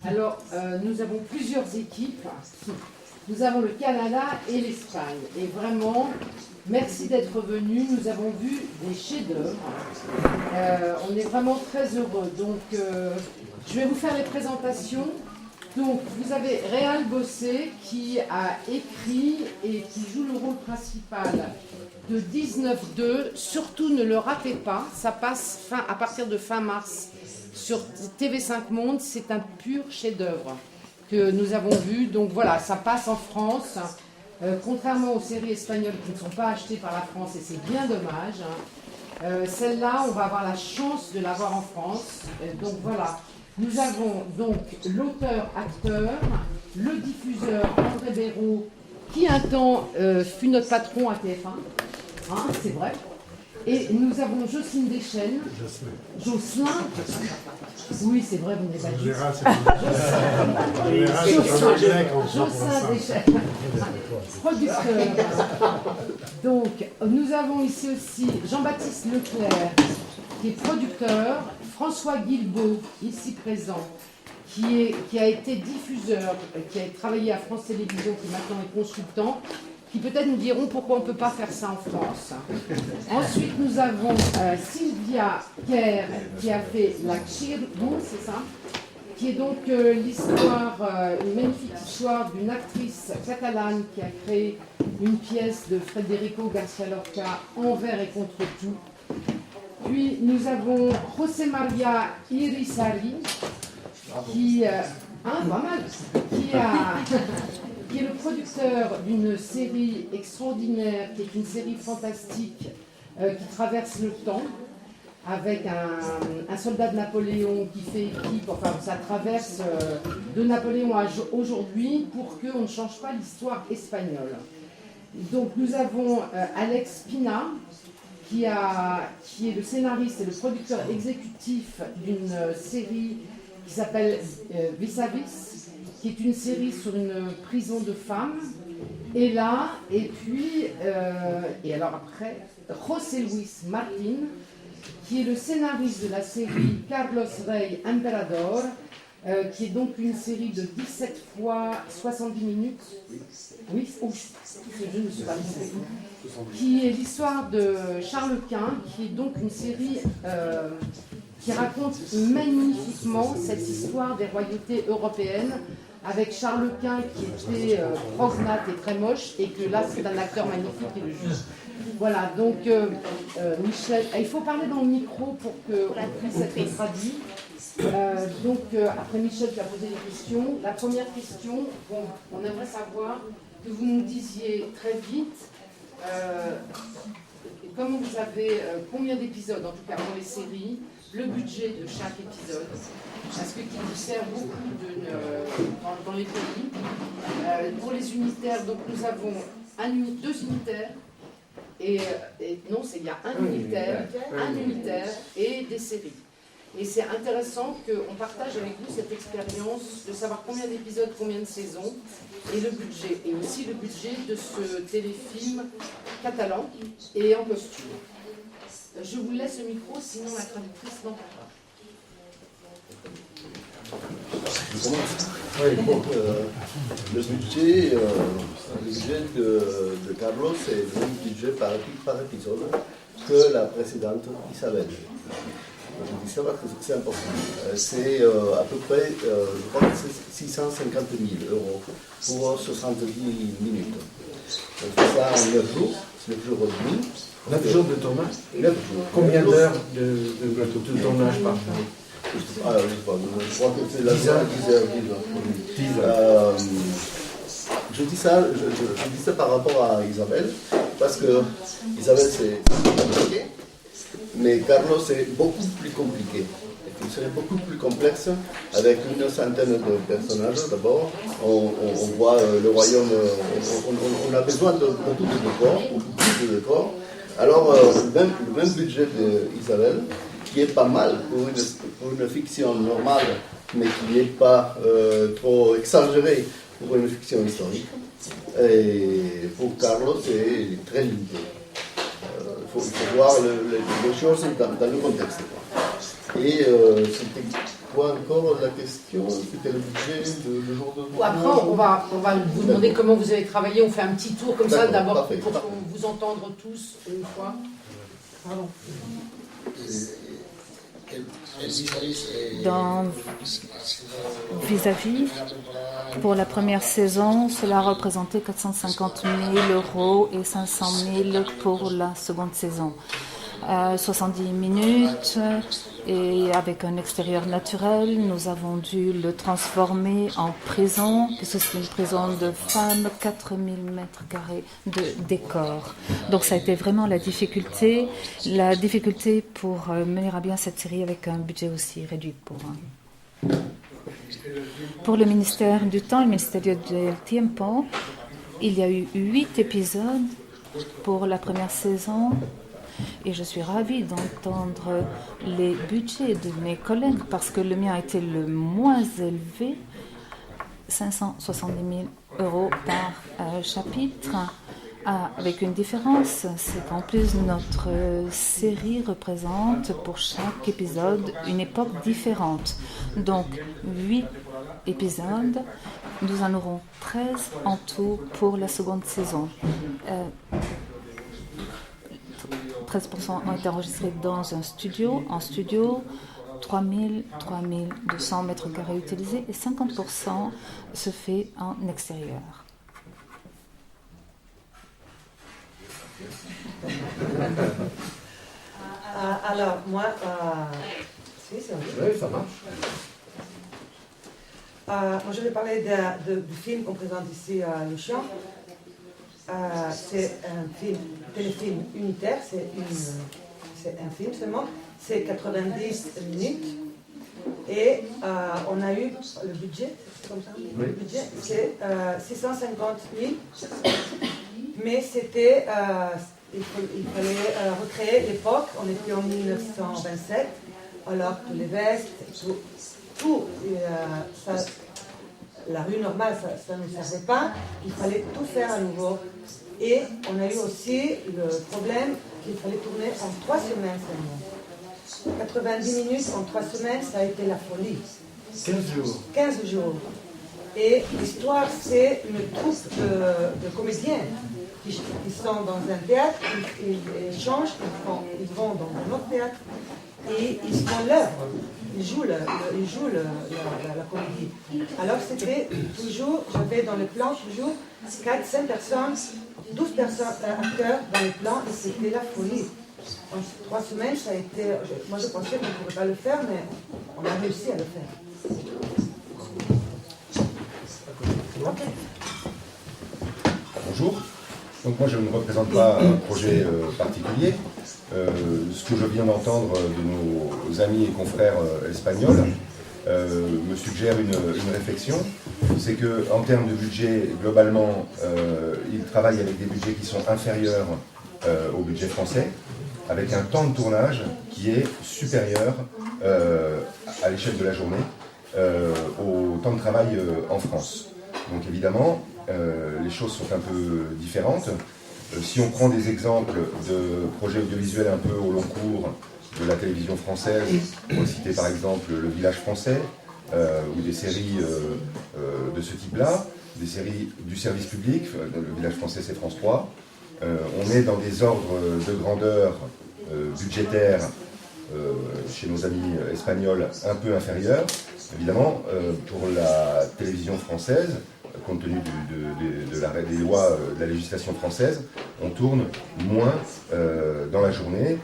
Alors, nous avons plusieurs équipes. Nous avons le Canada et l'Espagne. Et vraiment, merci d'être venus. Nous avons vu des chefs-d'œuvre. On est vraiment très heureux. Donc, je vais vous faire les présentations. Donc, vous avez Réal Bossé qui a écrit et qui joue le rôle principal de 19-2. Surtout, ne le ratez pas. Ça passe à partir de fin mars sur TV5 Monde. C'est un pur chef-d'œuvre que nous avons vu. Donc voilà, ça passe en France. Contrairement aux séries espagnoles qui ne sont pas achetées par la France, et c'est bien dommage. Celle-là, on va avoir la chance de la voir en France. Donc voilà. Nous avons donc l'auteur-acteur, le diffuseur André Béraud, qui un temps fut notre patron à TF1, hein, c'est vrai. Et nous avons Jocelyne Deschênes. Jocelyn. Oui, c'est vrai, vous n'avez pas dit. Jocelyn Deschênes, producteur. Donc, nous avons ici aussi Jean-Baptiste Leclerc, qui est producteur. François Guilbeault, ici présent, qui a été diffuseur, qui a travaillé à France Télévisions, qui maintenant est consultant, qui peut-être nous diront pourquoi on ne peut pas faire ça en France. Ensuite, nous avons Sylvia Kerr, qui a fait La Chirbo, c'est ça, qui est donc l'histoire, une magnifique histoire d'une actrice catalane qui a créé une pièce de Federico Garcia Lorca, Envers et contre tout. Puis nous avons José María Irizarry, qui est le producteur d'une série extraordinaire, qui est une série fantastique qui traverse le temps, avec un soldat de Napoléon qui fait équipe, enfin ça traverse de Napoléon à aujourd'hui pour qu'on ne change pas l'histoire espagnole. Donc nous avons Alex Pina, qui est le scénariste et le producteur exécutif d'une série qui s'appelle Vis-à-Vis, qui est une série sur une prison de femmes. Et là, et puis, et alors après, José Luis Martin, qui est le scénariste de la série Carlos Rey Emperador, qui est donc une série de 17 fois 70 minutes. Oui, je ne me suis pas trompée. Qui est l'histoire de Charles Quint, qui est donc une série qui raconte magnifiquement cette histoire des royautés européennes, avec Charles Quint qui était prognate et très moche, et que là c'est un acteur magnifique qui le joue. Voilà, donc Michel, il faut parler dans le micro pour qu'on puisse être traduit. Après Michel qui a posé des questions, la première question, on aimerait savoir que vous nous disiez très vite comment vous avez, combien d'épisodes en tout cas pour les séries, le budget de chaque épisode, parce que qui diffère beaucoup dans les pays. Pour les unitaires, donc nous avons deux unitaires, et non, il y a un unitaire et des séries. Et c'est intéressant qu'on partage avec vous cette expérience de savoir combien d'épisodes, combien de saisons, et le budget. Et aussi le budget de ce téléfilm catalan et en costume. Je vous laisse le micro, sinon la traductrice n'en parle pas. Oui, donc, le budget de Carlos est le même budget par épisode que la précédente Isabelle. Je dis ça parce que c'est important. C'est à peu près, je crois que c'est 650 000 € pour 70 minutes. On fait ça en 9 jours, 9 jours et demi. 9 jours de tournage. 9 jours. Combien d'heures de tournage par jour? Je crois que c'est la 10 heures. Je dis ça par rapport à Isabelle, parce que Isabelle c'est compliqué, mais Carlos c'est beaucoup plus compliqué. Il serait beaucoup plus complexe, avec une centaine de personnages d'abord. On voit le royaume, on a besoin de beaucoup de décors. Alors le même budget d'Isabelle, qui est pas mal pour une fiction normale, mais qui n'est pas trop exagérée pour une fiction historique. Et pour Carlos, c'est très limité. Il faut voir les choses dans le contexte. Et c'était quoi encore la question? C'était le budget, le jour de tournage? Après, on va vous demander comment vous avez travaillé. On fait un petit tour comme ça D'accord, d'abord parfait, pour parfait. vous entendre tous une fois. Pardon. Dans vis-à-vis, pour la première saison, cela représentait 450 000 € et 500 000 pour la seconde saison. 70 minutes et avec un extérieur naturel, nous avons dû le transformer en prison, puisque c'est une prison de femmes, 4000 mètres carrés de décor. Donc ça a été vraiment la difficulté pour mener à bien cette série avec un budget aussi réduit pour le ministère du Temps, le Ministerio del Tiempo. Il y a eu 8 épisodes pour la première saison. Et je suis ravie d'entendre les budgets de mes collègues parce que le mien a été le moins élevé, 570 000 € par chapitre, avec une différence, c'est qu'en plus notre série représente pour chaque épisode une époque différente. Donc 8 épisodes, nous en aurons 13 en tout pour la seconde saison. 13% ont été enregistrés dans un studio. En studio, 3200 mètres carrés utilisés et 50% se fait en extérieur. Alors, moi, si, c'est vrai. Oui, ça marche. Moi, je vais parler du film qu'on présente ici à Le Champ. C'est un téléfilm unitaire, c'est un film seulement, c'est 90 minutes et on a eu le budget, c'est comme ça, oui. Le budget c'est 650 000, mais c'était, il fallait recréer l'époque, on était en 1927, alors tous les vestes, tout ça, la rue normale, ça ne servait pas, il fallait tout faire à nouveau. Et on a eu aussi le problème qu'il fallait tourner en 3 semaines seulement. 90 minutes en 3 semaines, ça a été la folie. 15 jours. 15 jours. Et l'histoire, c'est une troupe de comédiens qui sont dans un théâtre, ils changent, ils vont dans un autre théâtre et ils font l'œuvre. Ils jouent la comédie. Alors c'était toujours, j'avais dans le plan toujours 4-5 personnes, 12 personnes, acteurs dans le plan et c'était la folie. En 3 semaines, ça a été, moi je pensais qu'on ne pourrait pas le faire, mais on a réussi à le faire. Okay. Bonjour. Donc moi je ne représente pas un projet particulier. Ce que je viens d'entendre de nos amis et confrères espagnols me suggère une réflexion. C'est qu'en termes de budget, globalement, ils travaillent avec des budgets qui sont inférieurs au budget français, avec un temps de tournage qui est supérieur à l'échelle de la journée au temps de travail en France. Donc évidemment, les choses sont un peu différentes. Si on prend des exemples de projets audiovisuels un peu au long cours de la télévision française, on peut citer par exemple Le Village français, ou des séries de ce type-là, des séries du service public, Le Village français c'est France 3, on est dans des ordres de grandeur budgétaires chez nos amis espagnols un peu inférieurs. Évidemment, pour la télévision française, compte tenu des lois de la législation française, on tourne moins dans la journée.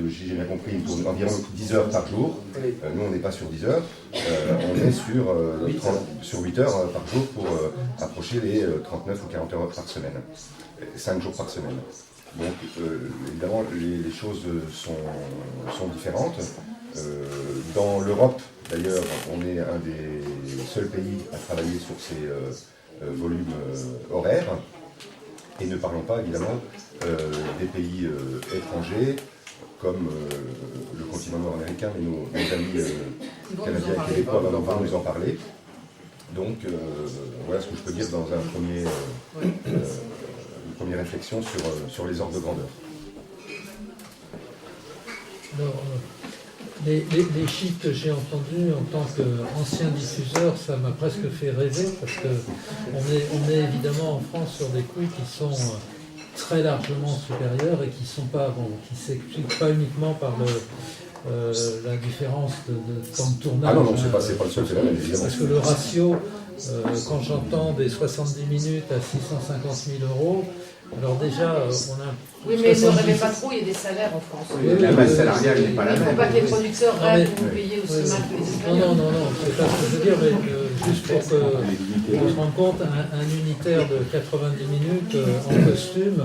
J'ai bien compris, ils tournent environ 10 heures par jour. Nous, on n'est pas sur 10 heures. On est sur 8 heures par jour pour approcher les 39 ou 40 heures par semaine. 5 jours par semaine. Donc, évidemment, les choses sont différentes. Dans l'Europe, d'ailleurs, on est un des seuls pays à travailler sur ces volumes horaires. Et ne parlons pas, évidemment, des pays étrangers, comme le continent nord-américain, mais nos amis canadiens et québécois vont nous en parler. Donc, voilà ce que je peux dire dans une première réflexion sur les ordres de grandeur. Alors, Les chiffres que j'ai entendus en tant qu'ancien diffuseur, ça m'a presque fait rêver parce qu'on est évidemment en France sur des coûts qui sont très largement supérieurs et qui qui s'expliquent pas uniquement par la différence de temps de tournage. Ah non, c'est pas le seul phénomène, évidemment. Parce que le ratio, quand j'entends des 70 minutes à 650 000 euros, alors déjà, on a... Oui, mais ne rêvez pas trop, il y a des salaires en France. La masse salariale n'est pas la Il ne faut même. pas que les producteurs rêvent pour payer aussi mal que les Espagnols. Non, c'est pas ce que je veux dire, mais juste pour qu'on se rende compte, un unitaire de 90 minutes en costume,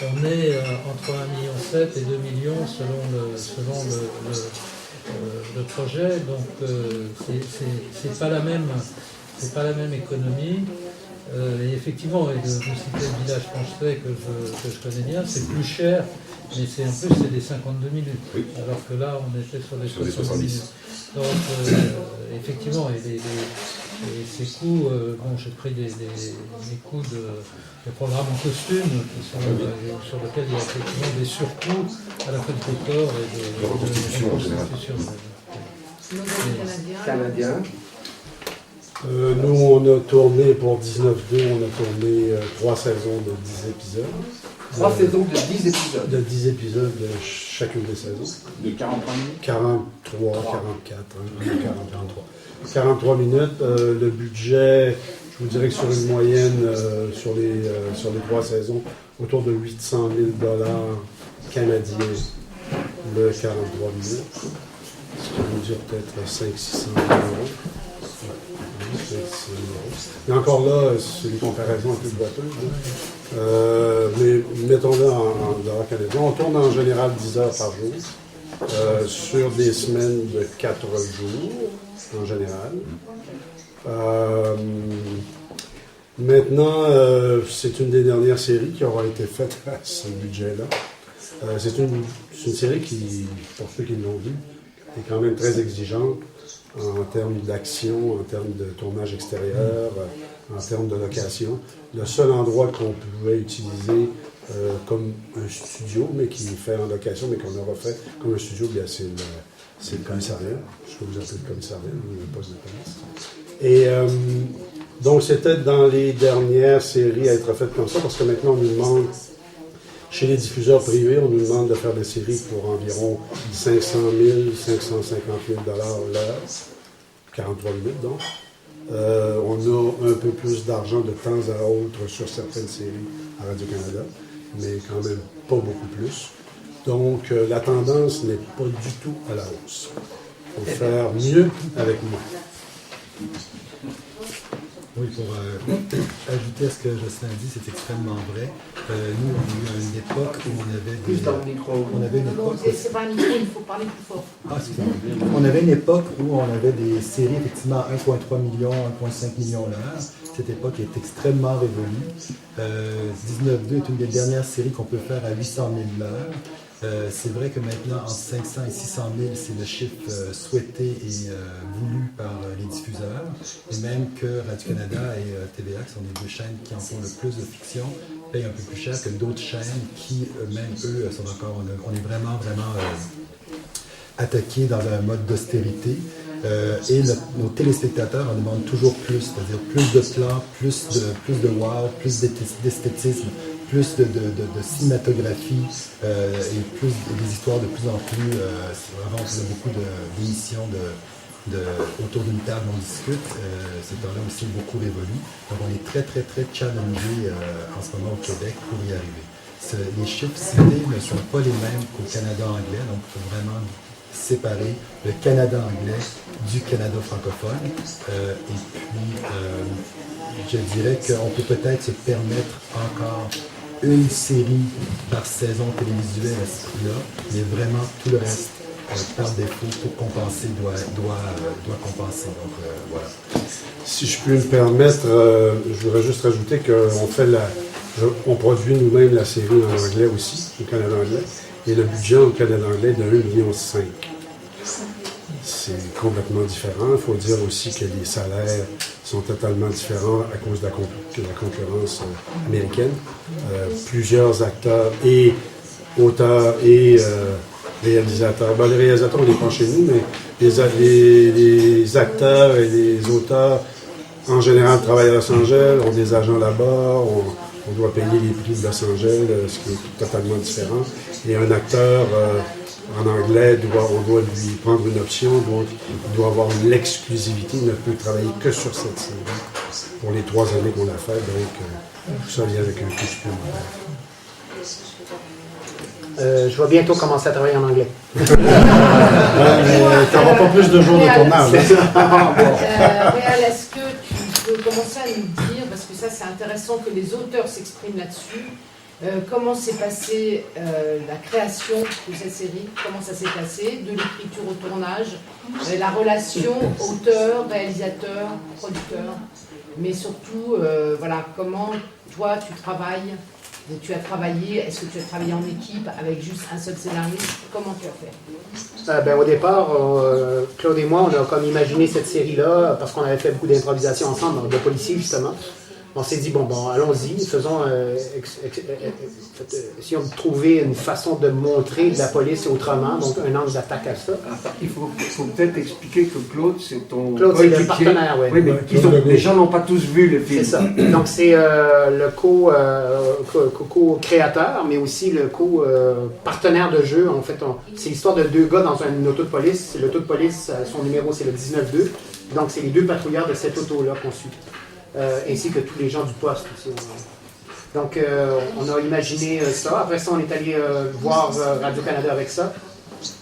on est entre 1,7 million et 2 millions selon le projet, donc c'est pas la même économie. Et effectivement, vous citez le village français que je connais bien, c'est plus cher, mais c'est des 52 minutes, oui. Alors que là on était sur des 70 minutes. Donc effectivement, et ces coûts, j'ai pris des coûts de programmes en costume qui sont, sur lesquels il y a effectivement des surcoûts à la fois de décor et de reconstitution en général. Canadien. Nous, on a tourné pour 19-2, on a tourné 3 saisons de 10 épisodes. 3 saisons de 10 épisodes. De 10 épisodes de chacune des saisons. De 43 minutes. 43, 44, 43. 43 minutes. Le budget, je vous dirais que sur une moyenne, sur les 3 saisons, autour de 800 000 $ canadiens de 43 minutes. Ce qui veut dire peut-être 500-600 000 euros. Mais encore là, c'est une comparaison un peu boiteuse. Mais mettons-le en dollars canadiens. On tourne en général 10 heures par jour, sur des semaines de 4 jours, en général. Maintenant, c'est une des dernières séries qui aura été faite à ce budget-là. C'est une série qui, pour ceux qui l'ont vue, est quand même très exigeante en termes d'action, en termes de tournage extérieur, en termes de location. Le seul endroit qu'on pouvait utiliser comme un studio, mais qui est fait en location, mais qu'on aura fait comme un studio, bien c'est le commissariat, ce que vous appelez le commissariat, le poste de police. Et donc c'était dans les dernières séries à être faites comme ça, parce que maintenant on nous demande, chez les diffuseurs privés, on nous demande de faire des séries pour environ 500 000, 550 000 $ l'heure, 43 minutes donc. On a un peu plus d'argent de temps à autre sur certaines séries à Radio-Canada, mais quand même pas beaucoup plus. Donc la tendance n'est pas du tout à la hausse. Il faut faire mieux avec moins. Oui, pour ajouter à ce que Jocelyn dit, c'est extrêmement vrai. Nous, on a eu une époque où on avait des... Plus dans le micro. On avait une époque... C'est pas un micro, il faut parler plus fort. Ah, excusez-moi. On avait une époque où on avait des séries effectivement à 1,3 million, 1,5 million l'heure. Cette époque est extrêmement révolue. 19-2 est une des dernières séries qu'on peut faire à 800 000 l'heure. C'est vrai que maintenant, entre 500 et 600 000, c'est le chiffre souhaité et voulu par les diffuseurs. Et même que Radio-Canada et TVA, qui sont les 2 chaînes qui en font le plus de fiction, payent un peu plus cher que d'autres chaînes qui, même eux, sont encore... On est vraiment attaqués dans un mode d'austérité. Et nos téléspectateurs en demandent toujours plus, c'est-à-dire plus de plans, plus de wow, plus d'esthétisme, plus de cinématographie et plus des histoires de plus en plus. Avant, on faisait beaucoup d'émissions autour d'une table, on discute. Ces temps-là aussi beaucoup révolu. Donc on est très, très, très challengé en ce moment au Québec pour y arriver. Les chiffres cités ne sont pas les mêmes qu'au Canada anglais, donc il faut vraiment séparer le Canada anglais du Canada francophone. Et puis, je dirais qu'on peut peut-être se permettre encore une série par saison télévisuelle à ce prix-là, mais vraiment tout le reste, par défaut, pour compenser, doit compenser. Donc, voilà. Si je puis me permettre, je voudrais juste rajouter qu'on produit nous-mêmes la série en anglais aussi, au Canada anglais, et le budget au Canada anglais est de 1,5 million. C'est complètement différent. Il faut dire aussi que les salaires sont totalement différents à cause de la concurrence américaine. Plusieurs acteurs et auteurs et réalisateurs. Ben, les réalisateurs, on n'est pas chez nous, mais les acteurs et les auteurs, en général, travaillent à Los Angeles, ont des agents là-bas, on doit payer les prix de Los Angeles, ce qui est totalement différent. Et un acteur en anglais, on doit lui prendre une option, donc il doit avoir l'exclusivité, il ne peut travailler que sur cette série pour les 3 années qu'on a fait, donc tout ça vient avec un coût supplémentaire. Je vais bientôt commencer à travailler en anglais. Tu n'auras pas plus de jours de tournage. Réal, est-ce que tu peux commencer à nous dire, parce que ça c'est intéressant que les auteurs s'expriment là-dessus, comment s'est passée la création de cette série, comment ça s'est passé, de l'écriture au tournage, la relation auteur, réalisateur, producteur, mais surtout, voilà, comment toi tu travailles. Tu as travaillé, est-ce que tu as travaillé en équipe avec juste un seul scénariste? Comment tu as fait? Au départ, Claude et moi, on a comme imaginé cette série-là parce qu'on avait fait beaucoup d'improvisation ensemble, de policiers justement. On s'est dit, bon, allons-y, faisons, essayons de trouver une façon de montrer de la police autrement, donc un angle d'attaque à ça. Il faut peut-être expliquer que Claude, c'est ton Claude, c'est le partenaire, oui. Oui, mais les gens n'ont pas tous vu le film. C'est ça. Donc, c'est le co-créateur, mais aussi le co-partenaire de jeu. En fait, c'est l'histoire de 2 gars dans une auto de police. L'auto de police, son numéro, c'est le 19-2. Donc, c'est les 2 patrouilleurs de cette auto-là qu'on suit. Ainsi que tous les gens du poste aussi. Donc, on a imaginé ça. Après ça, on est allé voir Radio-Canada avec ça.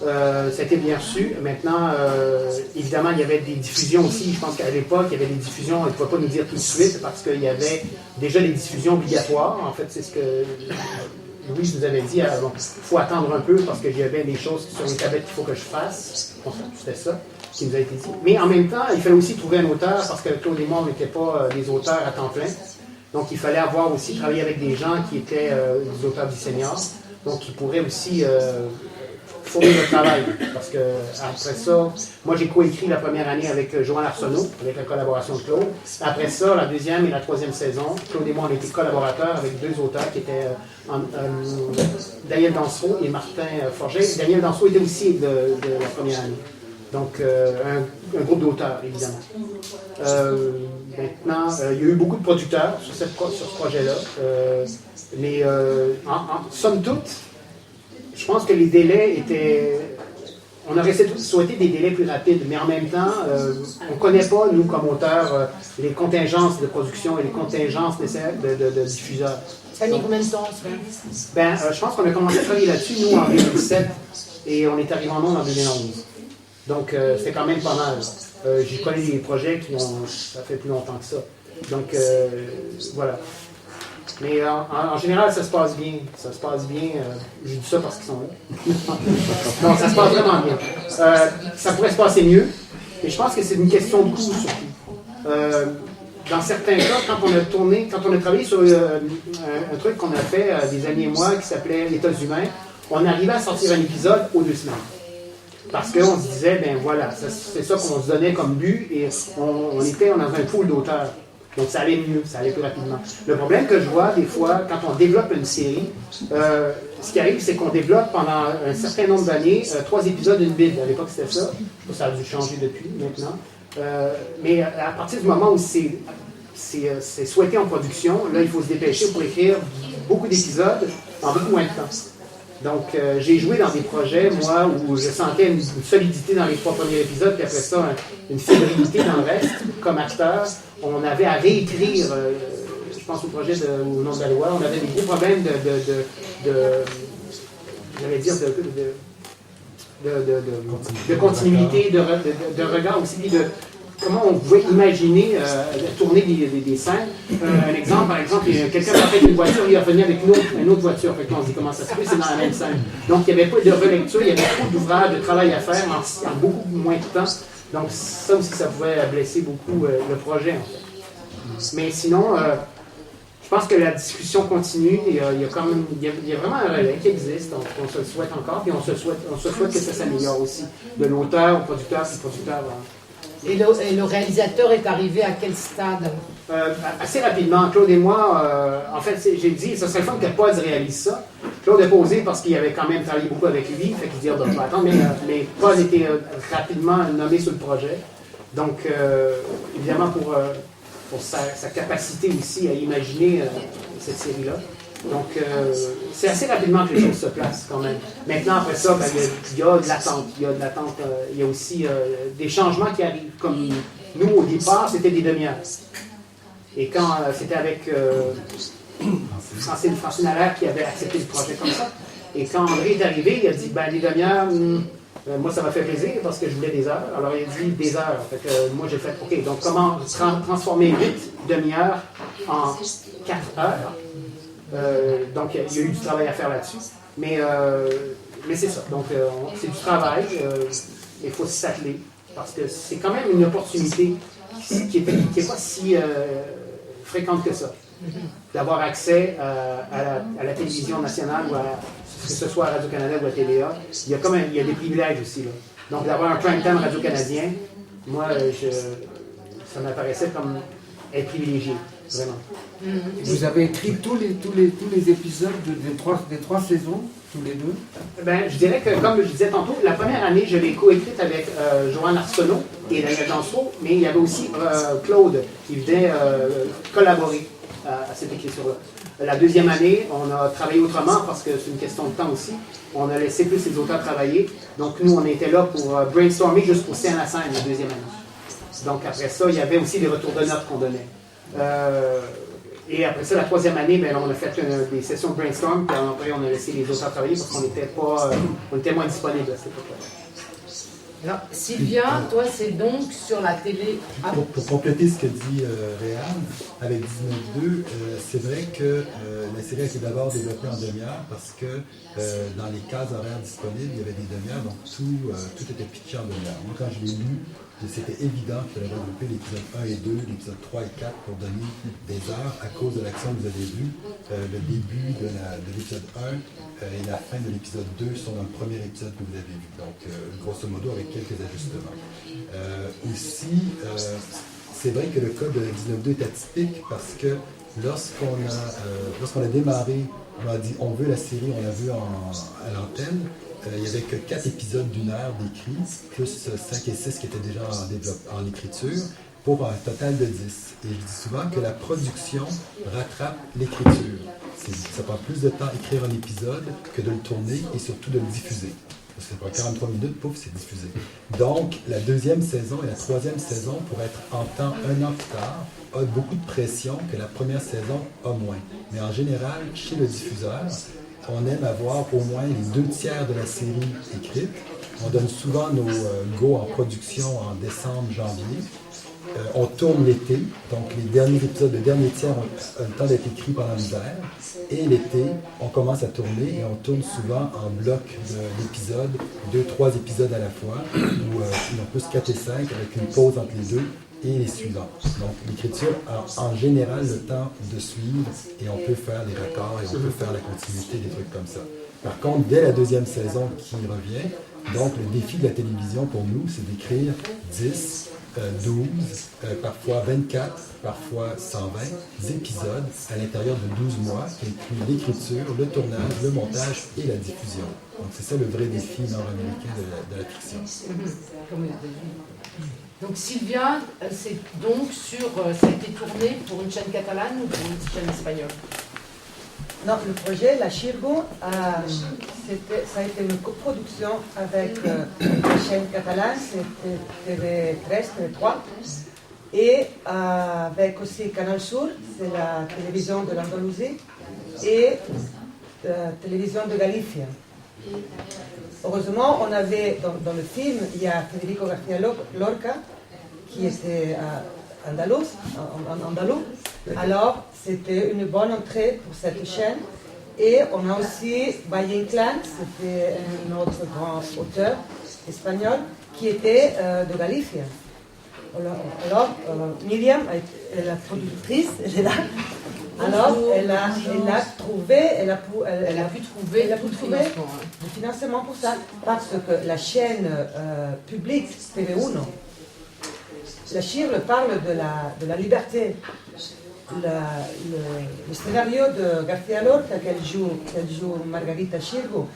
Ça a été bien reçu. Maintenant, évidemment, il y avait des diffusions aussi. Je pense qu'à l'époque, il y avait des diffusions, on ne pouvait pas nous dire tout de suite parce qu'il y avait déjà des diffusions obligatoires. En fait, c'est ce que Louis nous avait dit. Il faut attendre un peu parce qu'il y avait des choses sur les tablettes qu'il faut que je fasse. Bon, c'était ça qui nous a été dit. Mais en même temps, il fallait aussi trouver un auteur parce que Claude et moi, on n'était pas des auteurs à temps plein. Donc, il fallait avoir aussi travaillé avec des gens qui étaient des auteurs du senior. Donc, qui pourraient aussi fournir le travail. Parce que après ça, moi, j'ai coécrit la première année avec Joanne Arsenault, avec la collaboration de Claude. Après ça, la 2e et la 3e saison, Claude et moi, on était collaborateurs avec 2 auteurs qui étaient Daniel Dansereau et Martin Forget. Daniel Dansereau était aussi de la première année. Donc, un groupe d'auteurs, évidemment. Maintenant, il y a eu beaucoup de producteurs sur ce projet-là. Mais somme toute, je pense que les délais étaient... On aurait souhaité des délais plus rapides, mais en même temps, on ne connaît pas, nous, comme auteurs, les contingences de production et les contingences de diffuseurs. Ça a mis combien de temps, ça? Je pense qu'on a commencé à travailler là-dessus, nous, en 2007, et on est arrivé en ondes en 2011. Donc, c'était quand même pas mal. J'ai connu des projets ça fait plus longtemps que ça. Donc, voilà. Mais en général, ça se passe bien. Ça se passe bien. Je dis ça parce qu'ils sont là. Non, ça se passe vraiment bien. Ça pourrait se passer mieux. Mais je pense que c'est une question de coût, surtout. Dans certains cas, quand on a travaillé sur un truc qu'on a fait des amis et moi qui s'appelait États humains, on arrivait à sortir un épisode aux 2 semaines. Parce qu'on se disait, ben voilà, c'est ça qu'on se donnait comme but et on était dans un pool d'auteurs. Donc ça allait mieux, ça allait plus rapidement. Le problème que je vois des fois, quand on développe une série, ce qui arrive, c'est qu'on développe pendant un certain nombre d'années 3 épisodes d'une Bible. À l'époque, c'était ça. Je sais pas si ça a dû changer depuis, maintenant. Mais à partir du moment où c'est souhaité en production, là, il faut se dépêcher pour écrire beaucoup d'épisodes en beaucoup moins de temps. Donc, j'ai joué dans des projets, moi, où je sentais une solidité dans les 3 premiers épisodes, puis après ça, une fébrilité dans le reste. Comme acteur, on avait à réécrire, je pense au projet Au nom de la loi, on avait des gros problèmes de continuité, de regard aussi, de comment on pouvait imaginer tourner des scènes. Un exemple, par exemple, quelqu'un va faire une voiture, il va venir avec une autre voiture. Fait qu'on se dit comment ça se fait, c'est dans la même scène. Donc il n'y avait pas de relecture, il y avait beaucoup d'ouvrages, de travail à faire en beaucoup moins de temps. Donc ça aussi, ça pouvait blesser beaucoup le projet, en fait. Mais sinon, je pense que la discussion continue. Il y a vraiment un relais qui existe. Donc on se le souhaite encore, puis on se souhaite que ça s'améliore aussi. De l'auteur au producteur, puis producteur. Et le réalisateur est arrivé à quel stade? Assez rapidement. Claude et moi, en fait, j'ai dit, ça serait fun que Paul réalise ça. Claude a posé parce qu'il avait quand même travaillé beaucoup avec lui, fait qu'il dit, on va attendre, mais Paul était rapidement nommé sur le projet. Donc, évidemment, pour sa capacité aussi à imaginer cette série-là. Donc, c'est assez rapidement que les choses se placent quand même. Maintenant, après ça, ben, il y a de l'attente. Il y a aussi des changements qui arrivent. Comme nous, au départ, c'était des demi-heures. Et quand c'était avec Francine Allaire qui avait accepté le projet comme ça, et quand André est arrivé, il a dit, ben, les demi-heures, moi, ça m'a fait plaisir parce que je voulais des heures. Alors, il a dit des heures. Fait que, moi, j'ai fait, OK, donc comment transformer 8 demi-heures en 4 heures? Donc, il y a eu du travail à faire là-dessus. Mais c'est ça. Donc, c'est du travail. Il faut s'atteler. Parce que c'est quand même une opportunité qui n'est pas si fréquente que ça. D'avoir accès à la télévision nationale, ou que ce soit à Radio-Canada ou à TVA. Il y a des privilèges aussi. Là. Donc, d'avoir un prime time radio-canadien, moi, ça m'apparaissait comme être privilégié. Vraiment. Vous avez écrit tous les épisodes des trois saisons, tous les deux? Ben, je dirais que, comme je disais tantôt, la première année, je l'ai coécrite avec Joanne Arsenault et Daniel Dansereau, mais il y avait aussi Claude qui venait collaborer à cette écriture-là. La deuxième année, on a travaillé autrement parce que c'est une question de temps aussi. On a laissé plus les auteurs travailler. Donc, nous, on était là pour brainstormer jusqu'au scène à scène la deuxième année. Donc, après ça, il y avait aussi des retours de notes qu'on donnait. Et après ça, la troisième année, ben, on a fait des sessions de brainstorm, puis après on a laissé les auteurs travailler parce qu'on était moins disponibles à cette époque-là. Alors, Sylvia, toi, c'est donc sur la télé. Pour compléter ce que dit Réal, avec 19.2, c'est vrai que la série a été d'abord développée en demi-heure parce que dans les cases horaires disponibles, il y avait des demi-heures, donc tout était pitché en demi-heure. Moi, quand je l'ai lu, c'était évident qu'il fallait regrouper l'épisode 1 et 2, l'épisode 3 et 4 pour donner des heures à cause de l'action que vous avez vue. Le début de l'épisode 1 et la fin de l'épisode 2 sont dans le premier épisode que vous avez vu. Donc, grosso modo, avec quelques ajustements. Aussi, c'est vrai que le cas de 19.2 est atypique parce que lorsqu'on a démarré, on a dit on veut la série, on l'a vu à l'antenne. Il n'y avait que 4 épisodes d'1 heure d'écrit, plus 5 et 6 qui étaient déjà en écriture, pour un total de 10. Et je dis souvent que la production rattrape l'écriture. Ça prend plus de temps à écrire un épisode que de le tourner et surtout de le diffuser. Parce que pour 43 minutes, pouf, c'est diffusé. Donc, la deuxième saison et la troisième saison, pour être en temps 1 an plus tard, a beaucoup de pression que la première saison a moins. Mais en général, chez le diffuseur, on aime avoir au moins les 2/3 de la série écrite. On donne souvent nos go en production en décembre, janvier. On tourne l'été, donc les derniers épisodes, le dernier tiers ont le temps d'être écrit pendant l'hiver. Et l'été, on commence à tourner et on tourne souvent en bloc d'épisodes, 2-3 épisodes à la fois, ou en plus 4 et 5 avec une pause entre les deux et les suivants. Donc l'écriture a en général le temps de suivre et on peut faire des raccords et on peut faire la continuité, des trucs comme ça. Par contre, dès la deuxième saison qui revient, donc le défi de la télévision pour nous, c'est d'écrire 10, 12, parfois 24, parfois 120 épisodes à l'intérieur de 12 mois qui incluent l'écriture, le tournage, le montage et la diffusion. Donc c'est ça le vrai défi nord-américain de la fiction. Donc Sylvia, c'est donc ça a été tourné pour une chaîne catalane ou pour une chaîne espagnole? Non, le projet, la Xirgo, ça a été une coproduction avec la chaîne catalane, c'est TV3, et avec aussi Canal Sur, c'est la télévision de l'Andalousie, et la télévision de Galicia. Heureusement, on avait, dans le film, il y a Federico García Lorca, qui était andalou. Alors, c'était une bonne entrée pour cette chaîne. Et on a aussi Valle Inclán, c'était un autre grand auteur espagnol, qui était de Galicia. Alors, Myriam, elle est la productrice, elle est là. Alors, elle a pu trouver du financement pour ça, parce que la chaîne publique TV1, la Chirle parle de la liberté. le scénario de García Lorca qu'elle joue Margarita Xirgu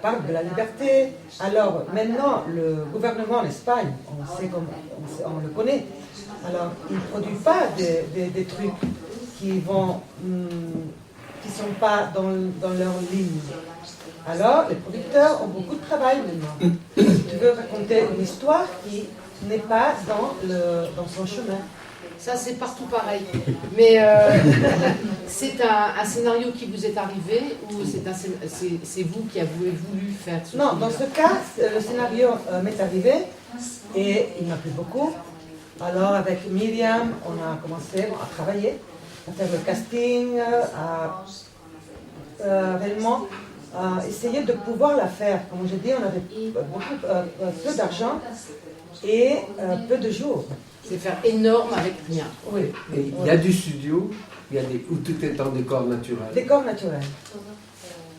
parle de la liberté. Alors maintenant, le gouvernement en Espagne, on le connaît, alors il ne produit pas des trucs qui sont pas dans leur ligne. Alors les producteurs ont beaucoup de travail maintenant. Si tu veux raconter une histoire qui n'est pas dans son chemin. Ça, c'est partout pareil. Mais c'est un scénario qui vous est arrivé ou c'est vous qui avez voulu faire ce Non, film-là? dans ce cas, le scénario m'est arrivé et il m'a plu beaucoup. Alors, avec Myriam, on a commencé à travailler, à faire le casting, à réellement essayer de pouvoir la faire. Comme je dis, on avait peu d'argent et peu de jours. C'est faire énorme avec rien. Oui. Et il y a du studio, où tout est en décor naturel. Décor naturel.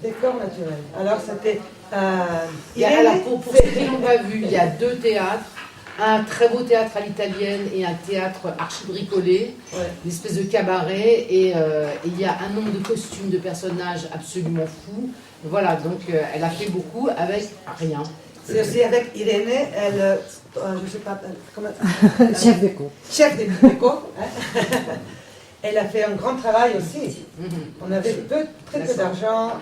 Décor naturel. Alors c'était... pour ceux qui n'ont pas vu, il y a 2 théâtres. Un très beau théâtre à l'italienne et un théâtre archi-bricolé, une espèce de cabaret. Et il y a un nombre de costumes de personnages absolument fous. Voilà, donc elle a fait beaucoup avec rien. C'est aussi avec Irénée, je ne sais pas comment... Chef déco. Chef déco. Hein. Elle a fait un grand travail aussi. On avait très peu d'argent,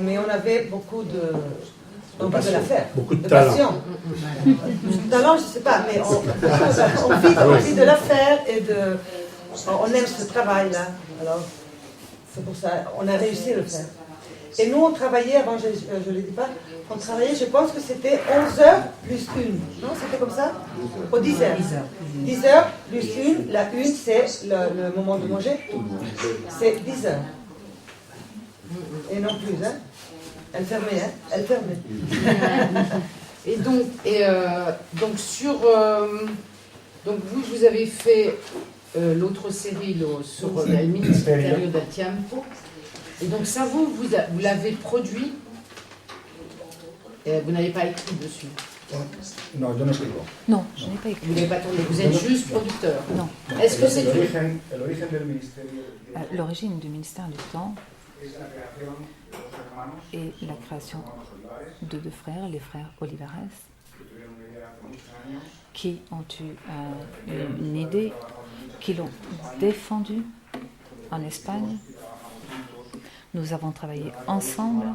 mais on avait beaucoup de la faire. Beaucoup de talent. Passion. De talent, je ne sais pas, mais on vit de la faire et on aime ce travail-là. Alors, c'est pour ça, on a réussi à le faire. Et nous, on travaillait, avant, je ne le dis pas, on travaillait, je pense que c'était 11 heures plus 1. Non, c'était comme ça? Au 10 heures. 10 heures plus 1. La 1, c'est le moment de manger. C'est 10 heures. Et non plus, hein. Elle fermait, hein. Elle fermait. Et donc vous avez fait l'autre série sur le Ministerio del Tiempo. Et donc ça, vous l'avez produit et vous n'avez pas écrit dessus? Non, je n'écris pas. Non, je n'ai pas écrit. Vous n'avez pas tourné, vous êtes juste producteur? Non. Est-ce que c'est l'origine du ministère du Temps et la création de 2 frères, les frères Olivares, qui ont eu une idée, qui l'ont défendue en Espagne. Nous avons travaillé ensemble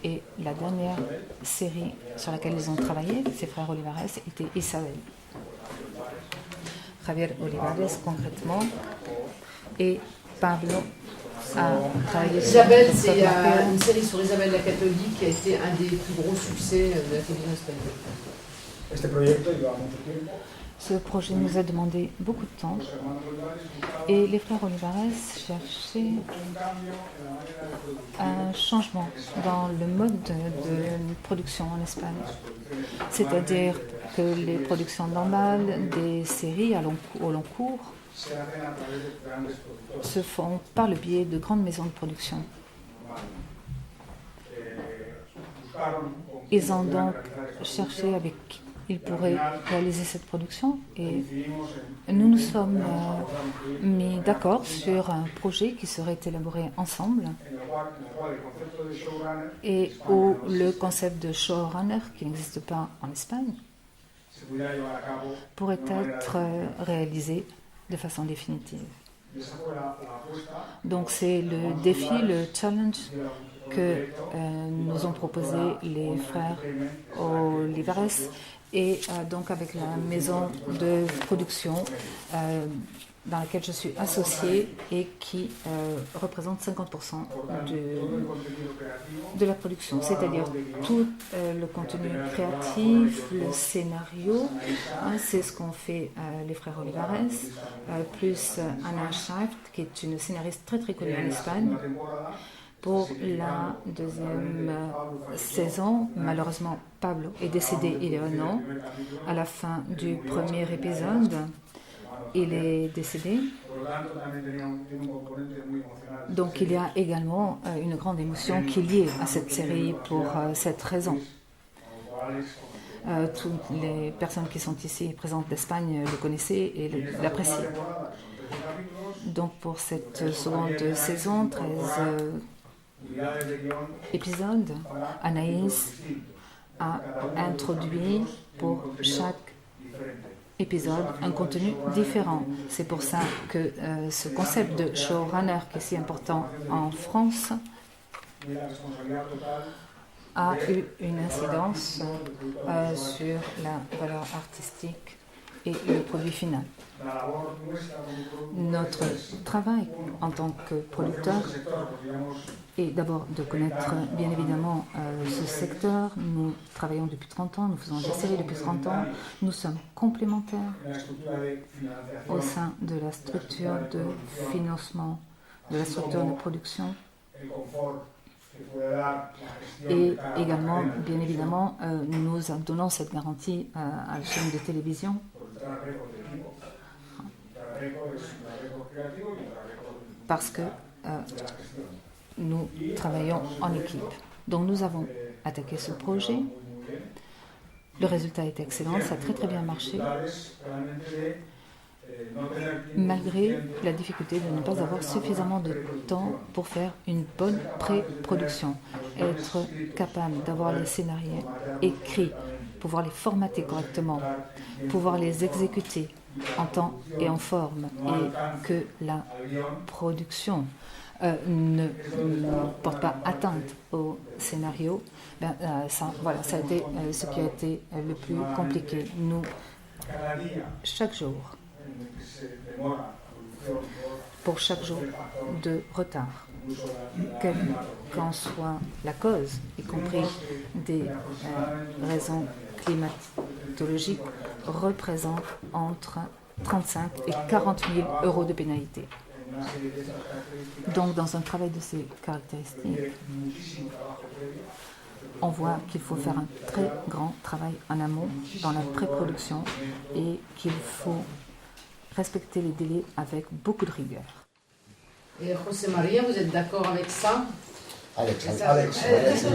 et la dernière série sur laquelle ils ont travaillé, ces frères Olivares, était Isabel. Javier Olivares concrètement et Pablo a travaillé sur Isabelle, c'est une série sur Isabelle la catholique qui a été un des plus gros succès de la télévision espagnole. Ce projet nous a demandé beaucoup de temps et les frères Olivares cherchaient un changement dans le mode de production en Espagne. C'est-à-dire que les productions normales des séries au long cours se font par le biais de grandes maisons de production. Ils ont donc cherché avec qui ils pourraient réaliser cette production et nous nous sommes mis d'accord sur un projet qui serait élaboré ensemble et où le concept de showrunner, qui n'existe pas en Espagne, pourrait être réalisé de façon définitive. Donc c'est le défi, le challenge que nous ont proposé les frères Olivares et donc avec la maison de production dans laquelle je suis associée et qui représente 50% de la production, c'est-à-dire tout le contenu créatif, le scénario, c'est ce qu'ont fait les frères Olivares, plus Anna Schaft, qui est une scénariste très très connue en Espagne. Pour la deuxième saison, malheureusement, Pablo est décédé il y a un an. À la fin du premier épisode, il est décédé. Donc il y a également une grande émotion qui est liée à cette série pour cette raison. Toutes les personnes qui sont ici présentes d'Espagne le connaissaient et l'appréciaient. Donc pour cette seconde saison, 13 épisodes, Anaïs a introduit pour chaque épisode un contenu différent. C'est pour ça que ce concept de showrunner qui est si important en France a eu une incidence sur la valeur artistique et le produit final. Notre travail en tant que producteur est d'abord de connaître bien évidemment ce secteur. Nous travaillons depuis 30 ans, nous faisons des séries depuis 30 ans, nous sommes complémentaires au sein de la structure de financement, de la structure de production. Et également, bien évidemment, nous donnons cette garantie à la chaîne de télévision parce que nous travaillons en équipe. Donc nous avons attaqué ce projet. Le résultat est excellent, ça a très très bien marché. Malgré la difficulté de ne pas avoir suffisamment de temps pour faire une bonne pré-production, être capable d'avoir les scénarios écrits, pouvoir les formater correctement, pouvoir les exécuter en temps et en forme, et que la production ne porte pas atteinte au scénario, ça a été ce qui a été le plus compliqué. Nous, chaque jour, pour chaque jour de retard, quelle qu'en soit la cause, y compris des raisons climatologiques, représente entre 35 et 40 000 euros de pénalité. Donc, dans un travail de ces caractéristiques, on voit qu'il faut faire un très grand travail en amont, dans la pré-production, et qu'il faut respecter les délais avec beaucoup de rigueur. Et José María, vous êtes d'accord avec ça? Alex,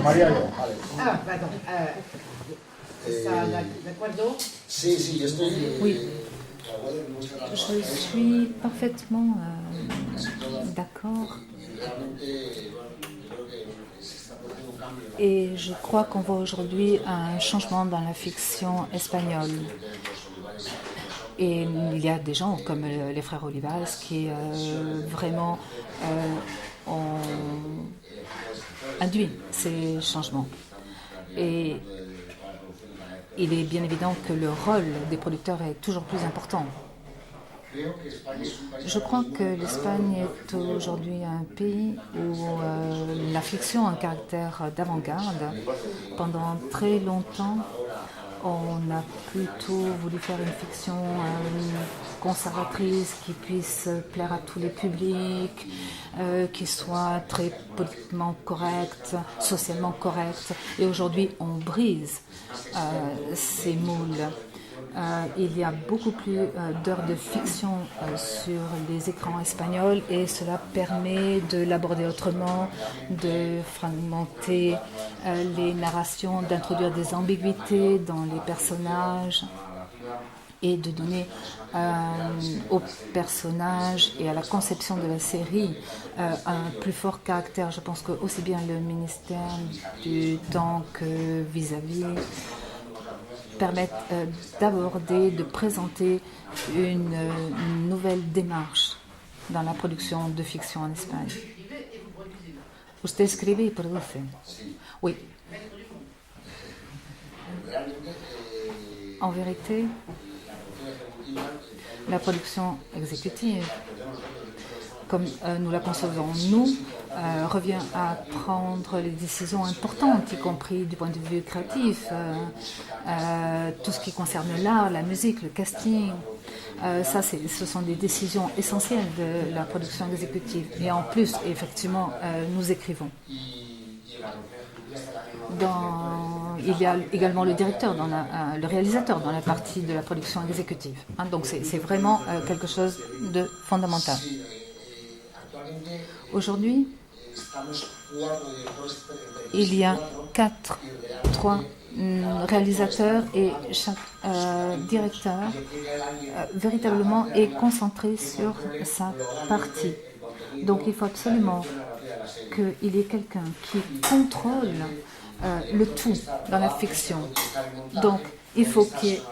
María, Alex. Ah, pardon. ¿D'acuerdo? Sí, yo estoy... Oui, je suis parfaitement d'accord. Et je crois qu'on voit aujourd'hui un changement dans la fiction espagnole. Et il y a des gens comme les frères Olivas qui vraiment ont induit ces changements. Et il est bien évident que le rôle des producteurs est toujours plus important. Je crois que l'Espagne est aujourd'hui un pays où la fiction a un caractère d'avant-garde. Pendant très longtemps, on a plutôt voulu faire une fiction conservatrice qui puisse plaire à tous les publics, qui soit très politiquement correcte, socialement correcte. Et aujourd'hui, on brise ces moules. Il y a beaucoup plus d'heures de fiction sur les écrans espagnols et cela permet de l'aborder autrement, de fragmenter les narrations, d'introduire des ambiguïtés dans les personnages et de donner aux personnages et à la conception de la série un plus fort caractère. Je pense que aussi bien le ministère du temps que vis-à-vis permettent d'aborder, de présenter une nouvelle démarche dans la production de fiction en Espagne. Usted escribe y produce. Oui. En vérité, la production exécutive, comme nous la concevons nous, revient à prendre les décisions importantes, y compris du point de vue créatif, tout ce qui concerne l'art, la musique, le casting. Ce sont des décisions essentielles de la production exécutive. Et en plus, effectivement, nous écrivons. Il y a également le directeur, le réalisateur dans la partie de la production exécutive. Donc c'est vraiment quelque chose de fondamental. Aujourd'hui, Il y a trois réalisateurs et chaque directeur véritablement est concentré sur sa partie. Donc il faut absolument qu'il y ait quelqu'un qui contrôle le tout dans la fiction. Donc il faut qu'il y ait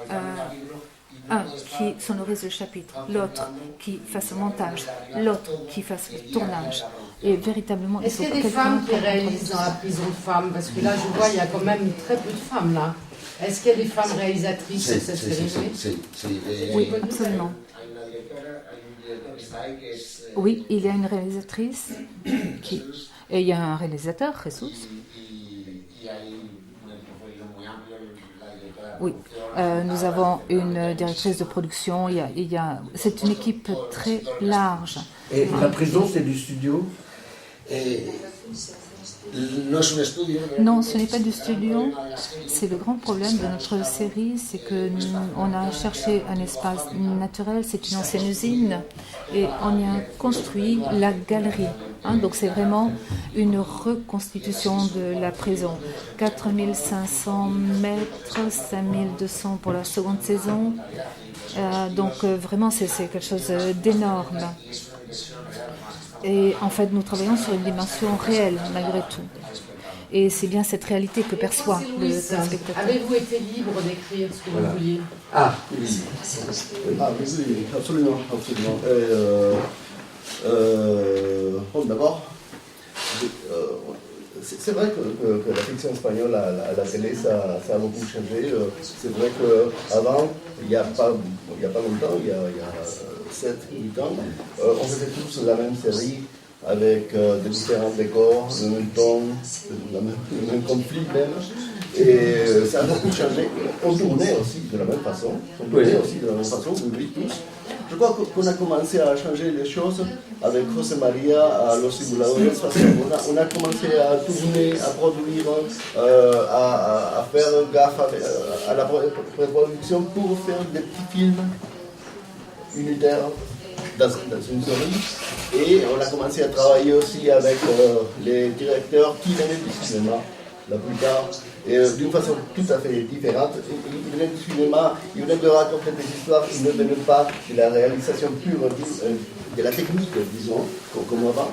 un qui sonorise le chapitre, l'autre qui fasse le montage, l'autre qui fasse le tournage. Et véritablement, est-ce qu'il y a des femmes qui réalisent dans la prison de femmes? Parce que là, je vois, il y a quand même très peu de femmes là. Est-ce qu'il y a des femmes réalisatrices sur cette série? Oui, absolument. Oui, il y a une réalisatrice et il y a un réalisateur, Jesus. Oui, nous avons une directrice de production. C'est une équipe très large. Et la prison, c'est du studio? Non, ce n'est pas du studio. C'est le grand problème de notre série, c'est que on a cherché un espace naturel. C'est une ancienne usine et on y a construit la galerie. Donc c'est vraiment une reconstitution de la prison. 4500 mètres, 5200 pour la seconde saison. Donc vraiment c'est quelque chose d'énorme. Et en fait, nous travaillons sur une dimension réelle, malgré tout. Et c'est bien cette réalité que perçoit le téléspectateur. Avez-vous été libre d'écrire ce que vous vouliez? Oui, absolument. D'abord, c'est vrai que la fiction espagnole à la télé, ça a beaucoup changé. C'est vrai qu'avant, il n'y a pas longtemps, il y a 7-8 ans, on faisait tous la même série avec des différents décors, le même ton, le même conflit même. Et ça a beaucoup changé. On tournait aussi de la même façon. Oui, tous. Je crois qu'on a commencé à changer les choses avec José María à Los Simuladores, parce qu'on a commencé à tourner, à produire, à faire gaffe à la pré-production pour faire des petits films unitaires dans une série. Et on a commencé à travailler aussi avec les directeurs qui venaient du cinéma, la plupart, et d'une façon tout à fait différente. Ils venaient du cinéma, ils venaient de raconter des histoires, ils ne venaient pas de la réalisation pure, de la technique, disons, comme avant.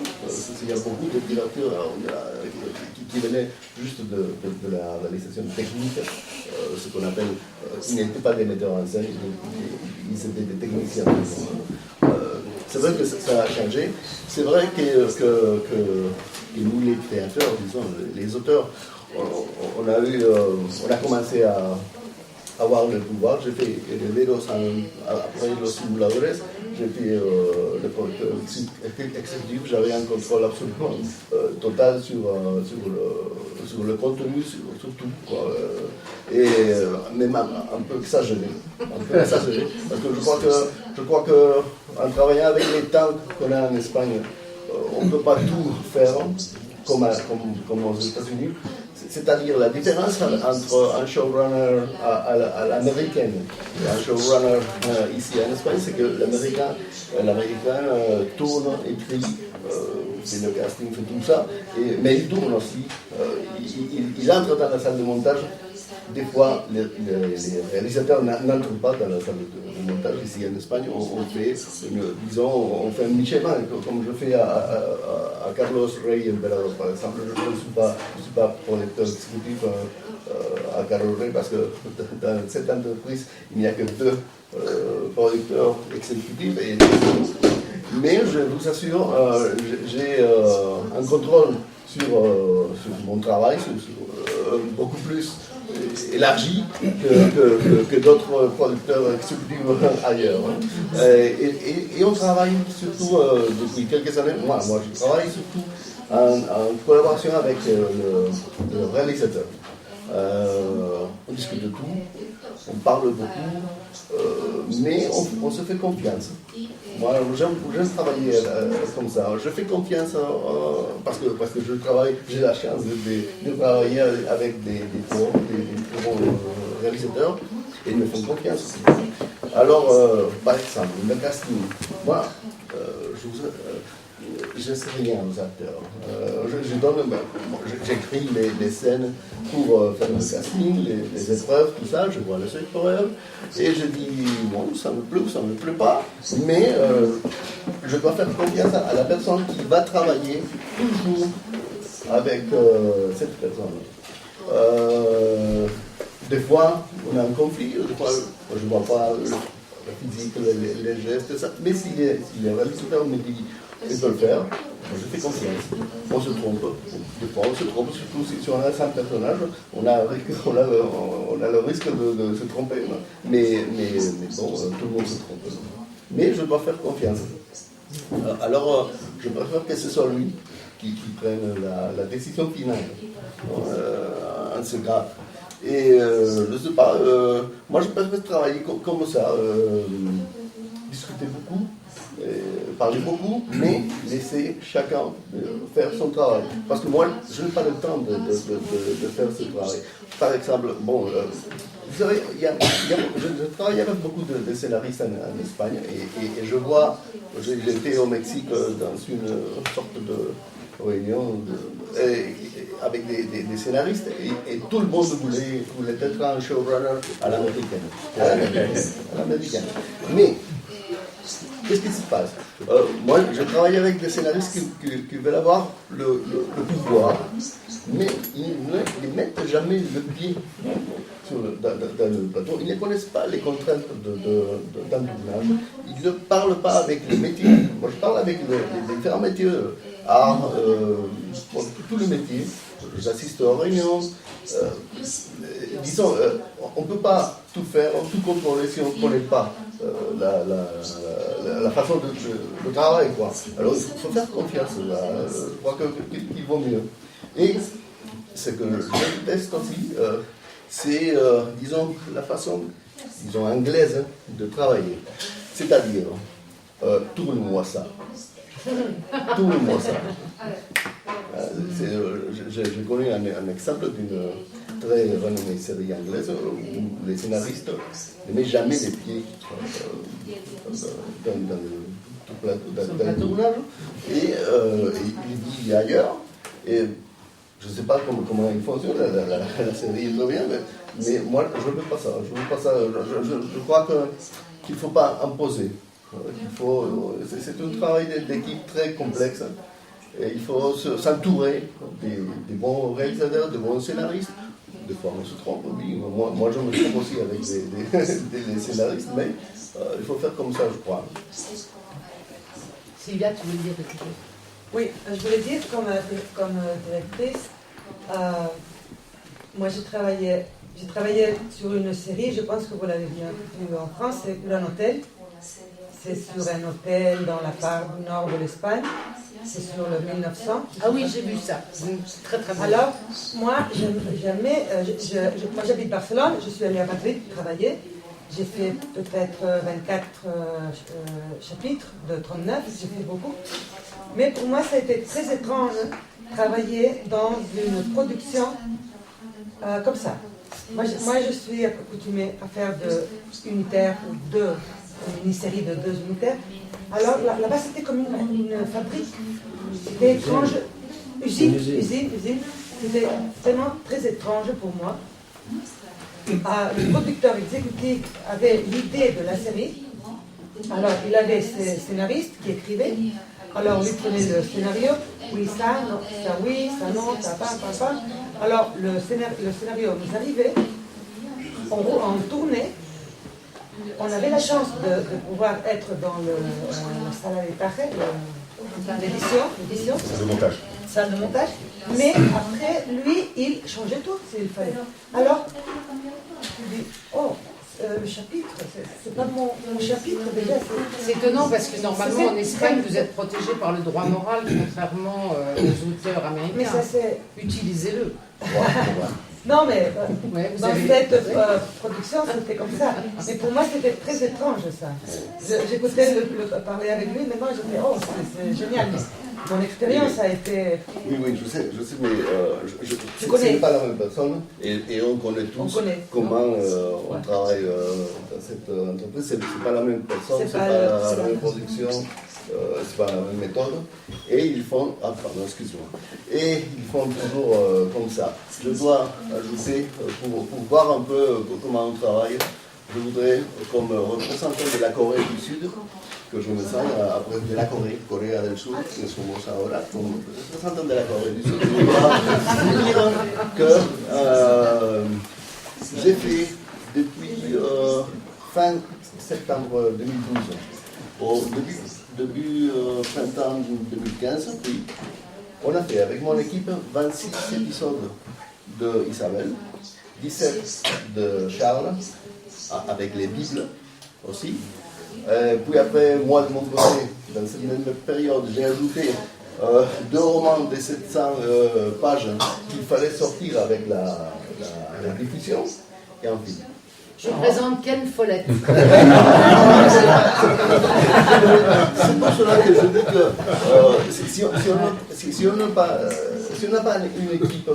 Il y a beaucoup de directeurs qui venaient juste de la réalisation technique, ce qu'on appelle, ils n'étaient pas des metteurs en scène, ils étaient des techniciens. C'est vrai que ça a changé. C'est vrai que nous, les créateurs, disons, les auteurs, on a commencé à avoir le pouvoir. J'ai fait Herederos après Los Simuladores. J'ai fait le producteur exécutif. J'avais un contrôle absolument total sur le contenu, sur tout, quoi. Et même un peu exagéré. Parce que je crois que en travaillant avec les temps qu'on a en Espagne, on ne peut pas tout faire comme aux États-Unis. C'est-à-dire la différence entre un showrunner à l'américaine et un showrunner ici en Espagne, c'est que l'américain tourne, écrit, fait le casting, fait tout ça, mais il tourne aussi. Il entre dans la salle de montage. Des fois, les réalisateurs n'entrent pas dans la salle de montage. Ici en Espagne, on fait un mi-chemin, comme je fais à Carlos Rey Emperador, par exemple. Je ne suis pas producteur exécutif à Carlos Rey parce que dans cette entreprise, il n'y a que 2 producteurs exécutifs. Mais je vous assure, j'ai un contrôle sur mon travail, beaucoup plus élargi que d'autres producteurs exécutifs ailleurs. Et on travaille surtout depuis quelques années, moi je travaille surtout en collaboration avec le réalisateur. On discute de tout, on parle beaucoup, mais on se fait confiance. Moi, j'aime travailler comme ça. Je fais confiance parce que j'ai la chance de travailler avec des bons réalisateurs et ils me font confiance. Alors, par exemple, le casting. Moi, je ne sais rien aux acteurs. J'écris les scènes pour faire le casting, les épreuves, tout ça, je vois les épreuves, et je dis, bon, ça me plaît ou ça ne me plaît pas, mais je dois faire confiance à la personne qui va travailler toujours avec cette personne. Des fois, on a un conflit, des fois, je ne vois pas la physique, les gestes, tout ça. Mais si les réalisateurs me disent qu'ils peuvent le faire, je fais confiance. On se trompe. Des fois, on se trompe, surtout si on a 5 personnages, on a le risque de se tromper. Mais bon, tout le monde se trompe. Mais je dois faire confiance. Alors, je préfère que ce soit lui qui prenne la décision finale en ce cas. Et je ne sais pas, moi je préfère travailler comme ça, discuter beaucoup, parler beaucoup, mais laisser chacun faire son travail. Parce que moi, je n'ai pas le temps de faire ce travail. Par exemple, bon, vous savez, je travaille avec beaucoup de scénaristes en Espagne et je vois, j'étais au Mexique dans une sorte de réunion avec des scénaristes et tout le monde voulait être un showrunner à l'américaine. Mais qu'est-ce qui se passe? Moi, je travaille avec des scénaristes qui veulent avoir le pouvoir, mais ils ne mettent jamais le pied dans le plateau. Ils ne connaissent pas les contraintes d'un tournage. Ils ne parlent pas avec les métiers. Moi, je parle avec les différents métiers, art, tous les métiers. J'assiste aux réunions. Disons, on ne peut pas tout faire, tout contrôler si on ne connaît pas la façon de travailler, quoi. Alors il faut faire confiance, je crois qu'il vaut mieux. Et ce que je déteste aussi, c'est, disons, la façon, disons, anglaise de travailler. C'est-à-dire, tourne-moi ça. Tourne-moi ça. J'ai connu un exemple d'une très renommée série anglaise où les scénaristes ne mettent jamais les pieds dans le tournage et il vit ailleurs. Et je ne sais pas comment il fonctionne, la série est bien, mais moi je ne veux pas ça. Je crois qu'il ne faut pas imposer. C'est un travail d'équipe très complexe. Et il faut s'entourer des bons réalisateurs, des bons scénaristes. Des fois on se trompe, oui. Moi je me trompe aussi avec des scénaristes, mais il faut faire comme ça, je crois. Sylvia, tu voulais dire quelque chose? Oui, je voulais dire, comme directrice, moi j'ai travaillé sur une série, je pense que vous l'avez bien vu en France, c'est Un hôtel. C'est sur un hôtel dans la part du nord de l'Espagne. C'est sur le 1900. Ah oui, j'ai vu ça. Très très bien. Alors, moi, moi j'habite Barcelone, je suis allée à Madrid travailler. J'ai fait peut-être 24 chapitres de 39, j'ai fait beaucoup. Mais pour moi, ça a été très étrange travailler dans une production comme ça. Moi, je suis accoutumée à faire de unitaires ou une mini-série de 2 unitaires. Alors là-bas, c'était comme une fabrique. C'était étrange. Usine. C'était vraiment très étrange pour moi. Le producteur exécutif avait l'idée de la série. Alors, il avait ses scénaristes qui écrivaient. Alors, lui prenait le scénario. Oui, ça, non, ça, oui, ça, non, ça, pas. Alors, le scénario nous arrivait. On tournait. On avait la chance de pouvoir être dans la salle l'édition, salle de montage, mais après, lui, il changeait tout s'il fallait. Alors, il dit, oh, le chapitre, c'est pas mon chapitre déjà. C'est étonnant parce que normalement en Espagne, vous êtes protégé par le droit moral, contrairement aux auteurs américains. Mais ça, c'est... Utilisez-le. Non, mais dans cette production, Ah. c'était comme ça. Mais pour moi, c'était très étrange, ça. J'écoutais parler avec lui, maintenant, je me dis, oh, c'est génial. Mon expérience a été... Oui, je sais, mais ce n'est pas la même personne. Et on connaît tous comment on travaille dans cette entreprise. Ce n'est pas la même personne, ce n'est pas la même production. c'est pas la même méthode. Et ils font, excuse-moi. Et ils font toujours comme ça. Je dois ajouter, pour voir un peu comment on travaille, je voudrais, comme représentant de la Corée du Sud, que je me sens après de la Corée del Sur, que somos ahora, como représentant de la Corée du Sud, je dois dire que j'ai fait depuis fin septembre 2012 au début printemps 2015, puis on a fait avec mon équipe 26 épisodes de Isabelle, 17 de Charles, avec les Bibles aussi. Puis après, moi de mon côté, dans cette même période, j'ai ajouté 2 romans de 700 pages qu'il fallait sortir avec la diffusion et un film. Je présente Ken Follett. C'est pour cela que je dis que si on n'a pas une équipe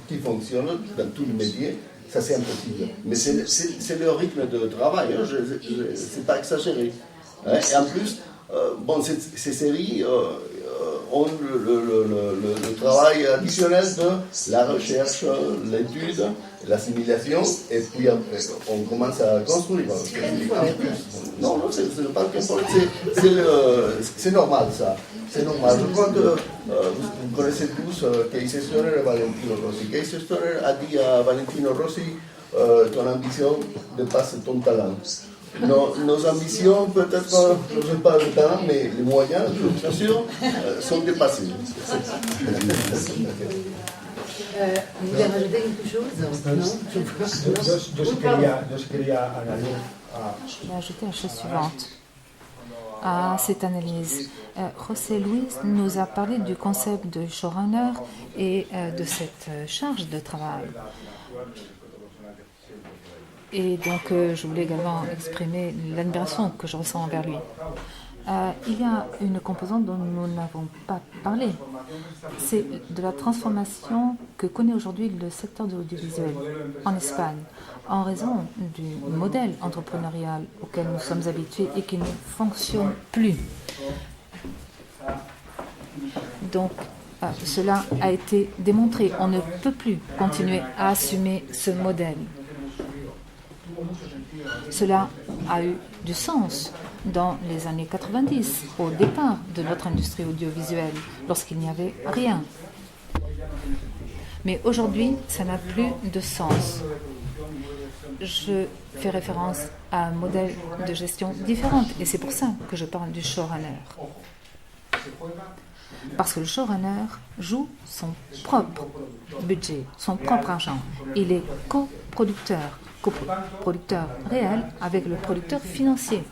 qui fonctionne dans tous les métiers, ça c'est impossible. Mais c'est le rythme de travail, hein, c'est pas exagéré. Hein. Et en plus, ces séries ont le travail additionnel de la recherche, l'étude, l'assimilation, et puis après, on commence à construire. Non, c'est pas c'est normal ça. C'est normal. Je crois que vous connaissez tous Casey Stoner et Valentino Rossi. Casey Stoner a dit à Valentino Rossi, ton ambition dépasse ton talent. Nos ambitions, peut-être, je ne sais pas le talent, mais les moyens, bien sûr, sont dépassés. Vous voulez rajouter quelque chose? Yo sí quería añadir Je vais ajouter la chose suivante à cette analyse. José Luis nous a parlé du concept de showrunner et de cette charge de travail. Et donc, je voulais également exprimer l'admiration que je ressens envers lui. Il y a une composante dont nous n'avons pas parlé. C'est de la transformation que connaît aujourd'hui le secteur de l'audiovisuel en Espagne, en raison du modèle entrepreneurial auquel nous sommes habitués et qui ne fonctionne plus. Donc, cela a été démontré. On ne peut plus continuer à assumer ce modèle. Cela a eu du sens dans les années 90, au départ de notre industrie audiovisuelle, lorsqu'il n'y avait rien. Mais aujourd'hui, ça n'a plus de sens. Je fais référence à un modèle de gestion différent, et c'est pour ça que je parle du showrunner. Parce que le showrunner joue son propre budget, son propre argent. Il est coproducteur réel avec le producteur financier.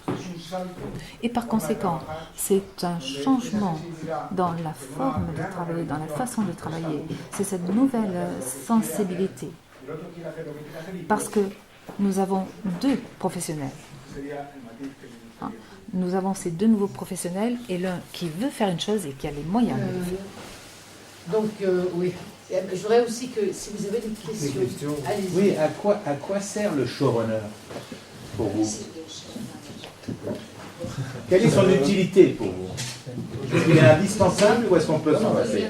Et par conséquent, c'est un changement dans la forme de travailler, dans la façon de travailler. C'est cette nouvelle sensibilité. Parce que nous avons 2 professionnels. Nous avons ces 2 nouveaux professionnels et l'un qui veut faire une chose et qui a les moyens de le faire. Donc, oui. Je voudrais aussi que, si vous avez des questions, allez-y. Oui, à quoi sert le showrunner pour vous? Quelle est son utilité pour vous? Est-ce qu'il est indispensable ou est-ce qu'on peut s'en passer?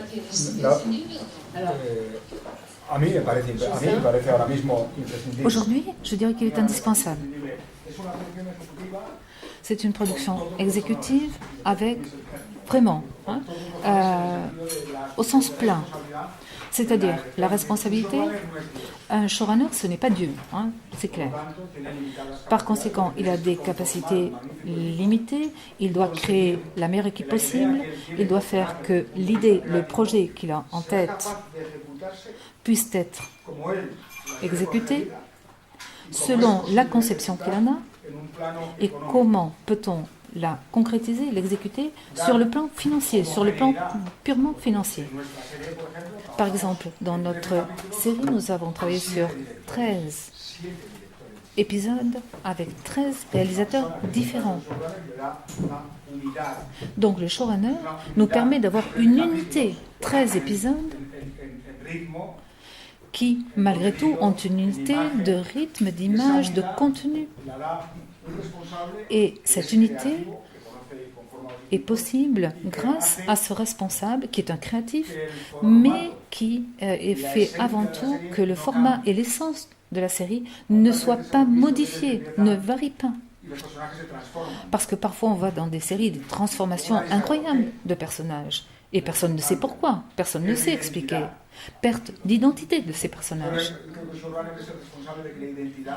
Aujourd'hui, je dirais qu'il est indispensable. C'est une production exécutive avec vraiment, au sens plein. C'est-à-dire la responsabilité. Un showrunner, ce n'est pas Dieu, c'est clair. Par conséquent, il a des capacités limitées, il doit créer la meilleure équipe possible, il doit faire que l'idée, le projet qu'il a en tête puisse être exécuté selon la conception qu'il en a et comment peut-on la concrétiser, l'exécuter sur le plan financier, sur le plan purement financier. Par exemple, dans notre série, nous avons travaillé sur 13 épisodes avec 13 réalisateurs différents. Donc le showrunner nous permet d'avoir une unité, 13 épisodes qui, malgré tout, ont une unité de rythme, d'image, de contenu. Et cette unité est possible grâce à ce responsable qui est un créatif, mais qui est fait avant tout que le format et l'essence de la série ne soient pas modifiés, ne varient pas. Parce que parfois on va dans des séries des transformations incroyables de personnages et personne ne sait pourquoi, personne ne sait expliquer. Perte d'identité de ces personnages.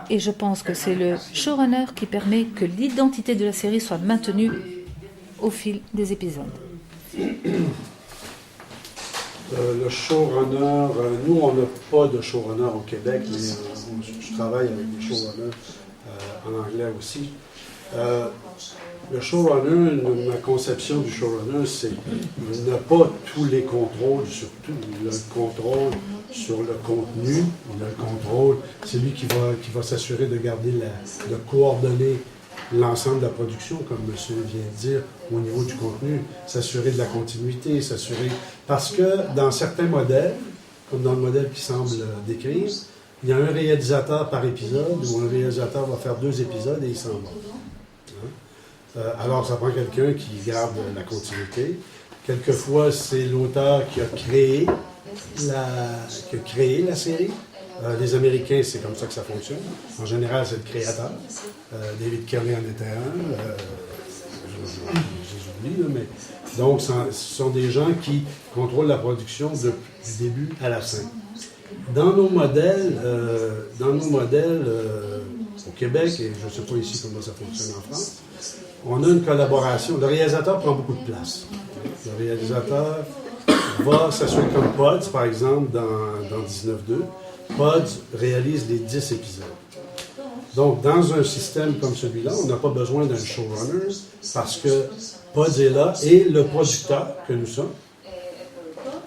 Et je pense que c'est le showrunner qui permet que l'identité de la série soit maintenue au fil des épisodes. Le showrunner, nous on n'a pas de showrunner au Québec, mais je travaille avec des showrunners en anglais aussi. Le showrunner, ma conception du showrunner, c'est qu'il n'a pas tous les contrôles sur tout. Il a le contrôle sur le contenu, il a le contrôle, c'est lui qui va s'assurer de garder, de coordonner l'ensemble de la production, comme monsieur vient de dire, au niveau du contenu, s'assurer de la continuité, s'assurer... Parce que dans certains modèles, comme dans le modèle qui semble décrire, il y a un réalisateur par épisode, où un réalisateur va faire 2 épisodes et il s'en va. Alors, ça prend quelqu'un qui garde la continuité. Quelquefois, c'est l'auteur qui a créé la série. Les Américains, c'est comme ça que ça fonctionne. En général, c'est le créateur. David Kelly en était un. J'oublie, là, mais... Donc, ce sont des gens qui contrôlent la production du début à la fin. Dans nos modèles au Québec, et je ne sais pas ici comment ça fonctionne en France, on a une collaboration. Le réalisateur prend beaucoup de place. Le réalisateur va s'assurer comme Pods, par exemple, dans 19.2. Pods réalise les 10 épisodes. Donc, dans un système comme celui-là, on n'a pas besoin d'un showrunner parce que Pods est là et le producteur que nous sommes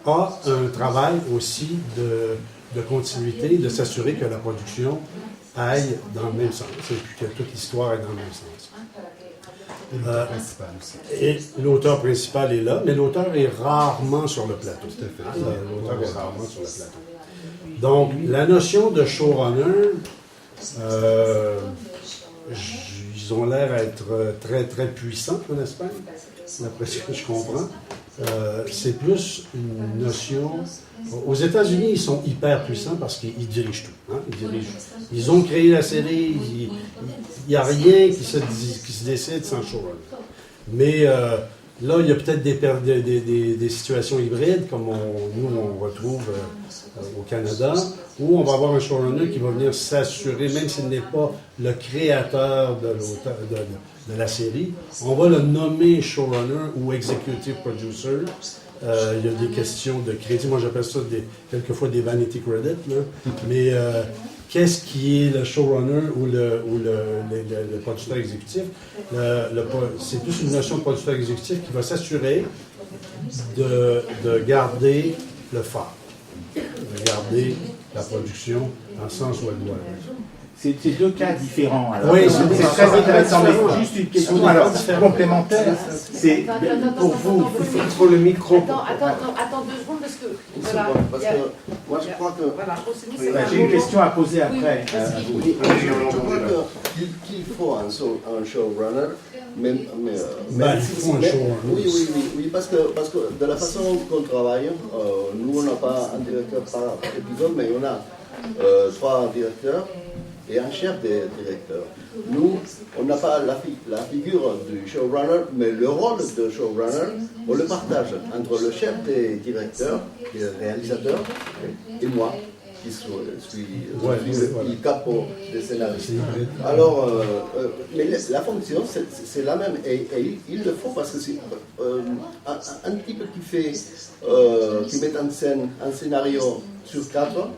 a un travail aussi de continuité, de s'assurer que la production aille dans le même sens et que toute l'histoire est dans le même sens. Et l'auteur principal est là, mais l'auteur est rarement sur le plateau. L'auteur est rarement sur le plateau. Donc, la notion de showrunner, ils ont l'air d'être très, très puissants en Espagne, d'après ce que je comprends. C'est plus une notion... Aux États-Unis, ils sont hyper puissants parce qu'ils dirigent tout. Hein? Ils ont créé la série, il n'y a rien qui se décide sans showrunner. Mais là, il y a peut-être des situations hybrides, comme nous on retrouve au Canada, où on va avoir un showrunner qui va venir s'assurer, même s'il n'est pas le créateur de la série, on va le nommer showrunner ou executive producer. Il y a des questions de crédit, moi j'appelle ça quelquefois des vanity credits, là. Mais qu'est-ce qui est le showrunner ou le producteur exécutif? C'est plus une notion de producteur exécutif qui va s'assurer de garder le phare, de garder la production dans le sens où elle doit être. C'est 2 cas différents. Alors. Oui, c'est très intéressant. Mais juste une question complémentaire. C'est pour vous. Pour le micro. Attends 2 secondes parce que. Voilà, parce que moi je crois que. Voilà, j'ai une question à poser après. Je crois qu'il faut un showrunner. Il faut un showrunner. Oui, parce que de la façon qu'on travaille, nous on n'a pas un directeur par épisode, mais on a 3 directeurs et un chef des directeurs. Nous, on n'a pas la figure du showrunner, mais le rôle de showrunner, on le partage entre le chef des directeurs, le réalisateur, et moi, qui suis le capo des scénarios. Alors, mais la fonction, c'est la même, et il le faut parce que c'est un type qui met en scène un scénario sur 4,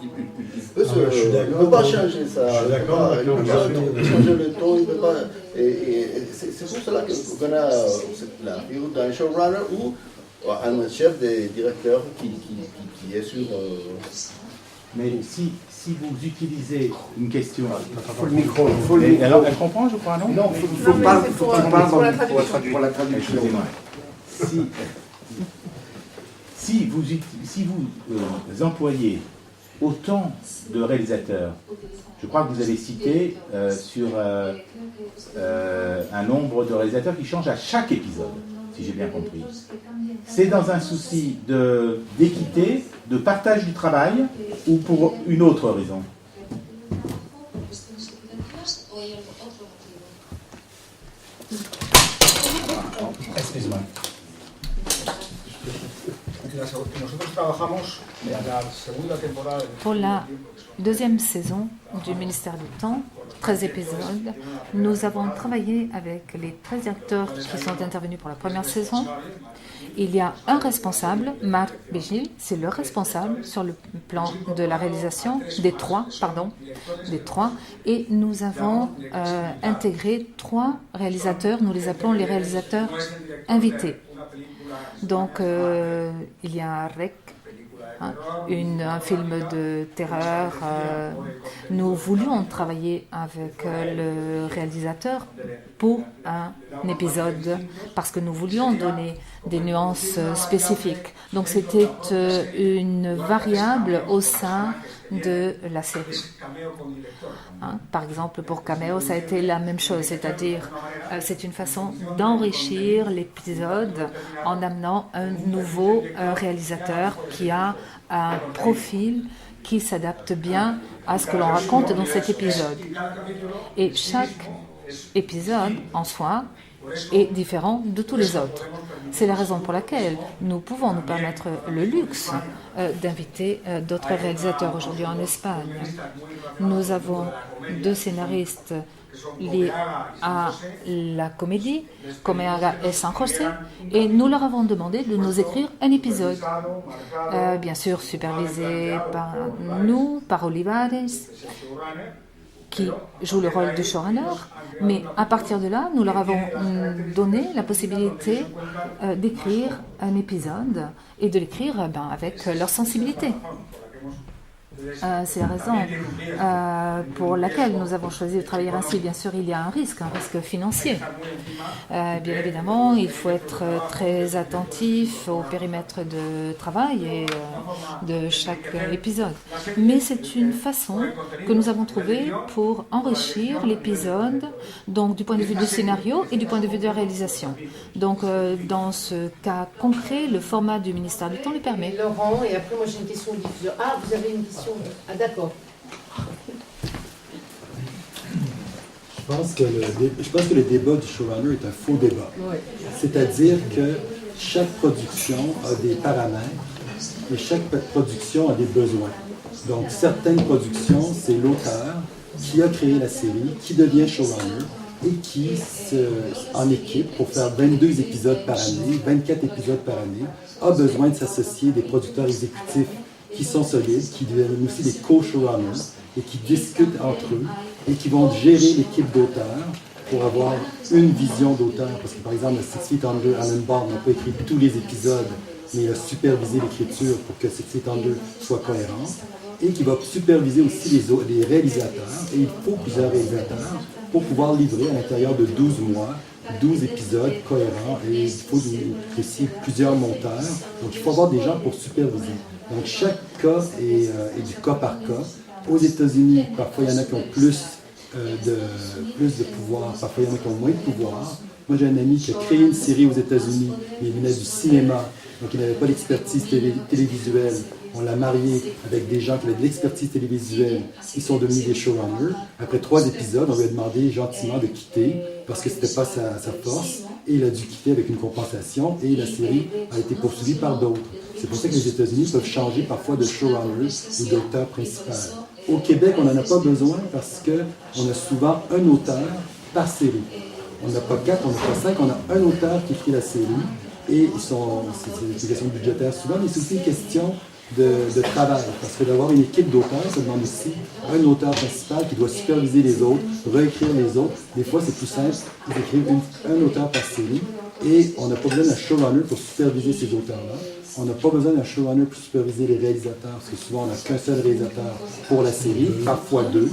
il ne peut pas changer ça. Je suis d'accord. Il ne peut pas changer le ton. Il peut pas. Et c'est pour cela qu'on a la figure d'un showrunner ou un chef des directeurs qui est sur. Mais si vous utilisez une question. Il faut le micro. Alors, elle comprend, je crois, non? Non, il faut qu'on parle pour la traduction. Si vous employez autant de réalisateurs. Je crois que vous avez cité sur un nombre de réalisateurs qui change à chaque épisode, si j'ai bien compris. C'est dans un souci d'équité, de partage du travail, ou pour une autre raison? Excuse-moi. Nosotros trabajamos en la segunda temporada. Pour la deuxième saison du Ministère du Temps, 13 épisodes, nous avons travaillé avec les 13 acteurs qui sont intervenus pour la première saison. Il y a un responsable, Marc Vigil, c'est le responsable sur le plan de la réalisation des trois, et nous avons intégré 3 réalisateurs, nous les appelons les réalisateurs invités. Donc, il y a Rec, un film de terreur. Nous voulions travailler avec le réalisateur pour un épisode parce que nous voulions donner des nuances spécifiques. Donc c'était une variable au sein de la série. Par exemple, pour Cameo, ça a été la même chose, c'est-à-dire c'est une façon d'enrichir l'épisode en amenant un nouveau réalisateur qui a un profil qui s'adapte bien à ce que l'on raconte dans cet épisode. Et chaque épisode en soi est différent de tous les autres. C'est la raison pour laquelle nous pouvons nous permettre le luxe d'inviter d'autres réalisateurs aujourd'hui en Espagne. Nous avons 2 scénaristes liés à la comédie, Comeaga et San José, et nous leur avons demandé de nous écrire un épisode, bien sûr supervisé par nous, par Olivares, qui joue le rôle de showrunner, mais à partir de là, nous leur avons donné la possibilité d'écrire un épisode et de l'écrire avec leur sensibilité. C'est la raison pour laquelle nous avons choisi de travailler ainsi. Bien sûr, il y a un risque financier. Bien évidemment, il faut être très attentif au périmètre de travail et de chaque épisode. Mais c'est une façon que nous avons trouvée pour enrichir l'épisode, donc du point de vue du scénario et du point de vue de la réalisation. Donc, dans ce cas concret, le format du ministère du Temps le permet. Laurent, et après, moi j'ai une question au diffuseur. Ah, vous avez une question? Ah, d'accord. Je pense que le débat du showrunner est un faux débat. Oui. C'est-à-dire que chaque production a des paramètres et chaque production a des besoins. Donc, certaines productions, c'est l'auteur qui a créé la série, qui devient showrunner et qui, en équipe, pour faire 22 épisodes par année, 24 épisodes par année, a besoin de s'associer des producteurs exécutifs qui sont solides, qui deviennent aussi des co-showrunners et qui discutent entre eux et qui vont gérer l'équipe d'auteurs pour avoir une vision d'auteur. Parce que par exemple, Six Feet Under, Alan Ball n'a pas écrit tous les épisodes, mais il a supervisé l'écriture pour que Six Feet Under soit cohérente et qui va superviser aussi les réalisateurs. Et il faut plusieurs réalisateurs pour pouvoir livrer à l'intérieur de 12 mois 12 épisodes cohérents et il faut aussi plusieurs monteurs. Donc il faut avoir des gens pour superviser. Donc chaque cas est du cas par cas. Aux États-Unis, parfois il y en a qui ont plus de pouvoir, parfois il y en a qui ont moins de pouvoir. Moi j'ai un ami qui a créé une série aux États-Unis, il venait du cinéma, donc il n'avait pas d'expertise télévisuelle. On l'a marié avec des gens qui avaient de l'expertise télévisuelle. Ils sont devenus des showrunners. Après 3 épisodes, on lui a demandé gentiment de quitter parce que ce n'était pas sa force. Et il a dû quitter avec une compensation et la série a été poursuivie par d'autres. C'est pour ça que les États-Unis peuvent changer parfois de showrunners ou d'auteur principal. Au Québec, on n'en a pas besoin parce qu'on a souvent un auteur par série. On n'a pas 4, on n'a pas 5, on a un auteur qui écrit la série. Et c'est une question budgétaire souvent, mais c'est aussi une question de travail, parce que d'avoir une équipe d'auteurs, ça demande aussi un auteur principal qui doit superviser les autres, réécrire les autres. Des fois, c'est plus simple, ils écrivent un auteur par série, et on n'a pas besoin d'un showrunner pour superviser ces auteurs-là. On n'a pas besoin d'un showrunner pour superviser les réalisateurs, parce que souvent, on n'a qu'un seul réalisateur pour la série, parfois 2.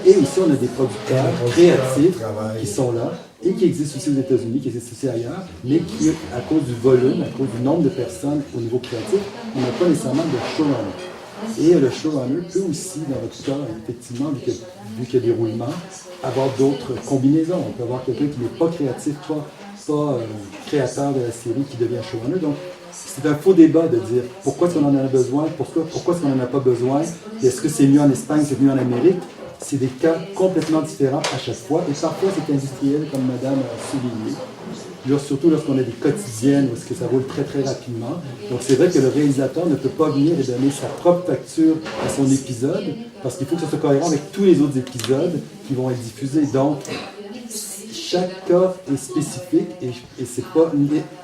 Et aussi, on a des producteurs créatifs qui sont là, et qui existent aussi aux États-Unis, qui existent aussi ailleurs, mais qui, à cause du volume, à cause du nombre de personnes au niveau créatif, on n'a pas nécessairement de showrunner. Et le showrunner peut aussi, dans votre cas, effectivement, vu qu'il y a des roulements, avoir d'autres combinaisons. On peut avoir quelqu'un qui n'est pas créatif, pas créateur de la série qui devient showrunner. Donc, c'est un faux débat de dire pourquoi est-ce qu'on en a besoin, pourquoi est-ce qu'on n'en a pas besoin, et est-ce que c'est mieux en Espagne, c'est mieux en Amérique. C'est des cas complètement différents à chaque fois, et parfois c'est industriel, comme Madame a souligné. Surtout lorsqu'on a des quotidiennes où est-ce que ça roule très très rapidement. Donc c'est vrai que le réalisateur ne peut pas venir et donner sa propre facture à son épisode, parce qu'il faut que ça soit cohérent avec tous les autres épisodes qui vont être diffusés. Donc chaque cas est spécifique et c'est pas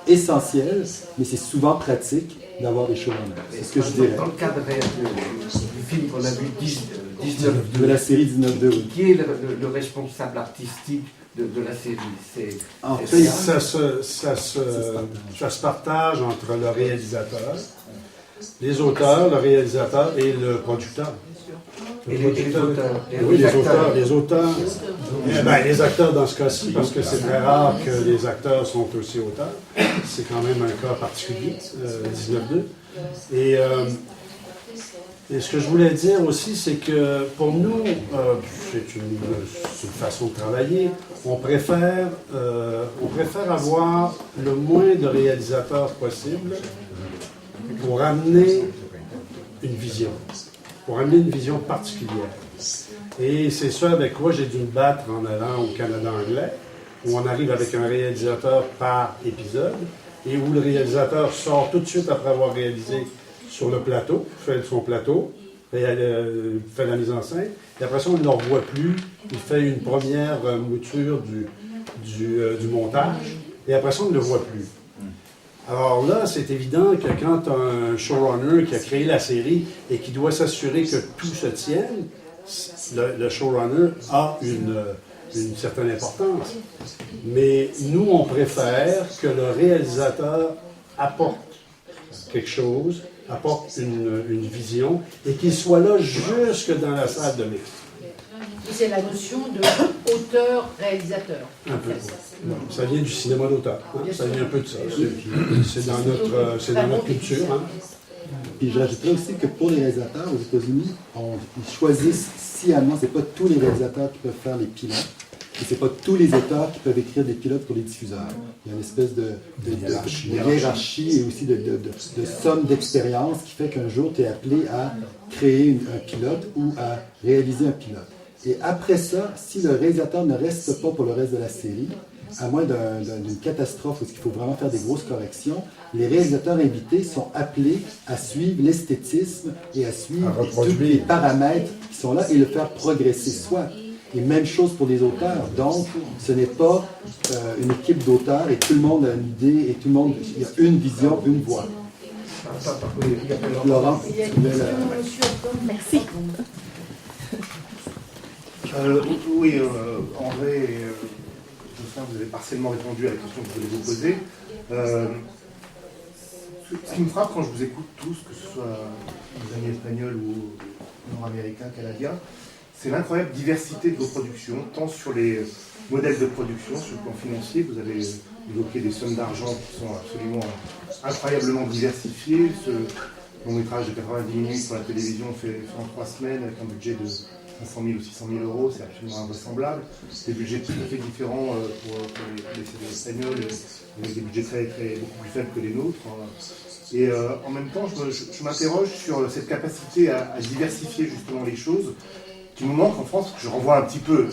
essentiel, mais c'est souvent pratique d'avoir des showrunners. C'est ce que je dirais. Dans le cadre du film qu'on a vu 19-2, de la série 19-2, oui. Qui est le responsable artistique de la série? En fait, ça se partage entre le réalisateur, les auteurs, le réalisateur et le producteur. Et les auteurs. Oui, les auteurs. Les acteurs dans ce cas-ci, parce que c'est très rare que les acteurs sont aussi auteurs. C'est quand même un cas particulier, 19-2. Et ce que je voulais dire aussi, c'est que pour nous, c'est une façon de travailler. On préfère avoir le moins de réalisateurs possible pour amener une vision. Pour amener une vision particulière. Et c'est ça avec quoi j'ai dû me battre en allant au Canada anglais, où on arrive avec un réalisateur par épisode, et où le réalisateur sort tout de suite après avoir réalisé sur le plateau, fait son plateau, fait la mise en scène, et après ça on ne le revoit plus, il fait une première mouture du montage, et après ça on ne le voit plus. Alors là, c'est évident que quand tu as un showrunner qui a créé la série et qui doit s'assurer que tout se tienne, le showrunner a une certaine importance. Mais nous, on préfère que le réalisateur apporte quelque chose, apporte une vision et qu'il soit là jusque dans la salle de mix. C'est la notion de auteur-réalisateur. Un peu. Ça vient du cinéma d'auteur. Hein? Ça vient un peu de ça. C'est dans notre culture. Hein? Puis je rajouterais aussi que pour les réalisateurs aux États-Unis, ils choisissent sciemment, c'est pas tous les réalisateurs qui peuvent faire les pilotes, et c'est pas tous les auteurs qui peuvent écrire des pilotes pour les diffuseurs. Il y a une espèce de hiérarchie et aussi de somme d'expérience qui fait qu'un jour tu es appelé à créer un pilote ou à réaliser un pilote. Et après ça, si le réalisateur ne reste pas pour le reste de la série, à moins d'une catastrophe où il faut vraiment faire des grosses corrections, les réalisateurs invités sont appelés à suivre l'esthétisme et à suivre tous les paramètres qui sont là et le faire progresser soit. Et même chose pour les auteurs. Donc, ce n'est pas une équipe d'auteurs et tout le monde a une idée et tout le monde, il y a une vision, une voix. Laurent, Merci. Oui, André, vous avez partiellement répondu à la question que je voulais vous poser. Ce qui me frappe quand je vous écoute tous, que ce soit les amis espagnols ou nord-américains, canadiens, c'est l'incroyable diversité de vos productions, tant sur les modèles de production, sur le plan financier, vous avez évoqué des sommes d'argent qui sont absolument incroyablement diversifiées. Ce long métrage de 90 minutes pour la télévision fait en 3 semaines avec un budget de 500 000 ou 600 000 euros, c'est absolument invraisemblable. Des budgets tout à fait différents pour les séries espagnoles, avec des budgets beaucoup plus faibles que les nôtres. Et en même temps, je m'interroge sur cette capacité à diversifier justement les choses, qui nous manque en France. Je renvoie un petit peu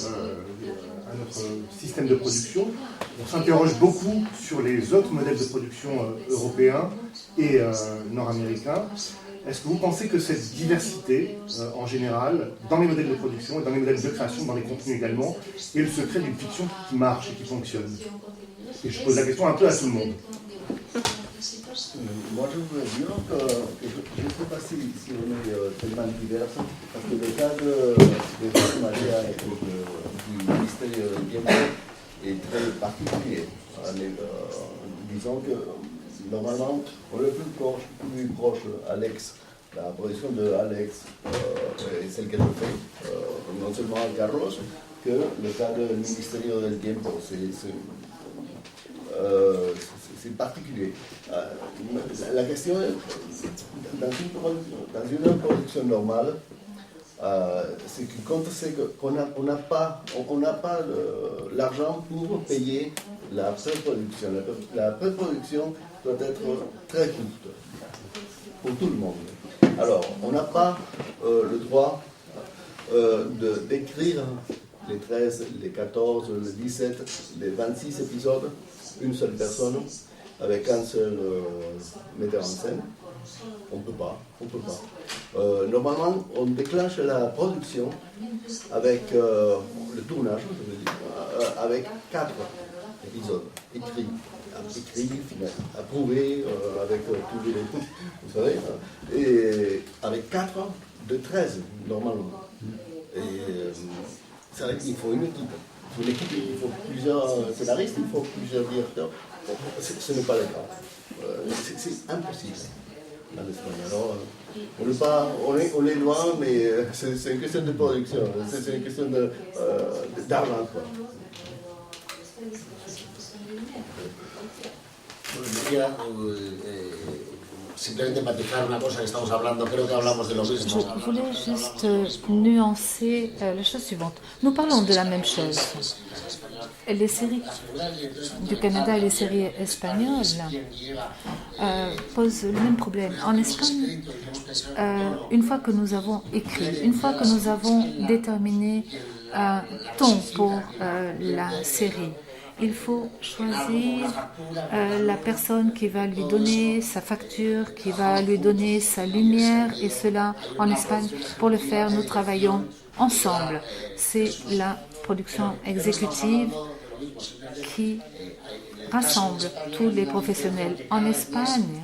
à notre système de production. On s'interroge beaucoup sur les autres modèles de production européens et nord-américains. Est-ce que vous pensez que cette diversité, en général, dans les modèles de production et dans les modèles de création, dans les contenus également, est le secret d'une fiction qui marche et qui fonctionne? Et je pose la question un peu à tout le monde. Moi, je voudrais dire que je ne sais pas si on est tellement divers, parce que le cas de Maria et du ministère du Tiempo est très particulier. Disons que normalement, on est plus proche Alex, la production de Alex et celle qu'elle fait, non seulement à Carlos, que le cas du ministère du Tiempo. c'est particulier. La question est, dans une production normale, c'est que quand c'est qu'on n'a pas l'argent pour payer la pré-production. La pré-production doit être très courte pour tout le monde. Alors, on n'a pas le droit d'écrire les 13, les 14, les 17, les 26 épisodes, une seule personne, avec un seul metteur en scène. On ne peut pas. Normalement, on déclenche la production avec le tournage, je veux dire, avec 4 épisodes écrits, approuvés, avec tous les... Vous savez, et avec 4 de 13, normalement. Et c'est vrai qu'il faut une équipe. Il faut plusieurs scénaristes, il faut plusieurs directeurs. Ce n'est pas le cas. C'est impossible en Espagne. Alors, on est loin, mais c'est une question de production, c'est une question d'argent. Simplemente matizar una cosa que estamos hablando, creo que hablamos de lo mismo. Je voulais juste nuancer la chose suivante. Nous parlons de la même chose. Les séries du Canada et les séries espagnoles posent le même problème. En Espagne, une fois que nous avons écrit, une fois que nous avons déterminé un ton pour la série, il faut choisir la personne qui va lui donner sa facture, qui va lui donner sa lumière, et cela en Espagne. Pour le faire, nous travaillons ensemble. C'est la production exécutive qui rassemble tous les professionnels. En Espagne,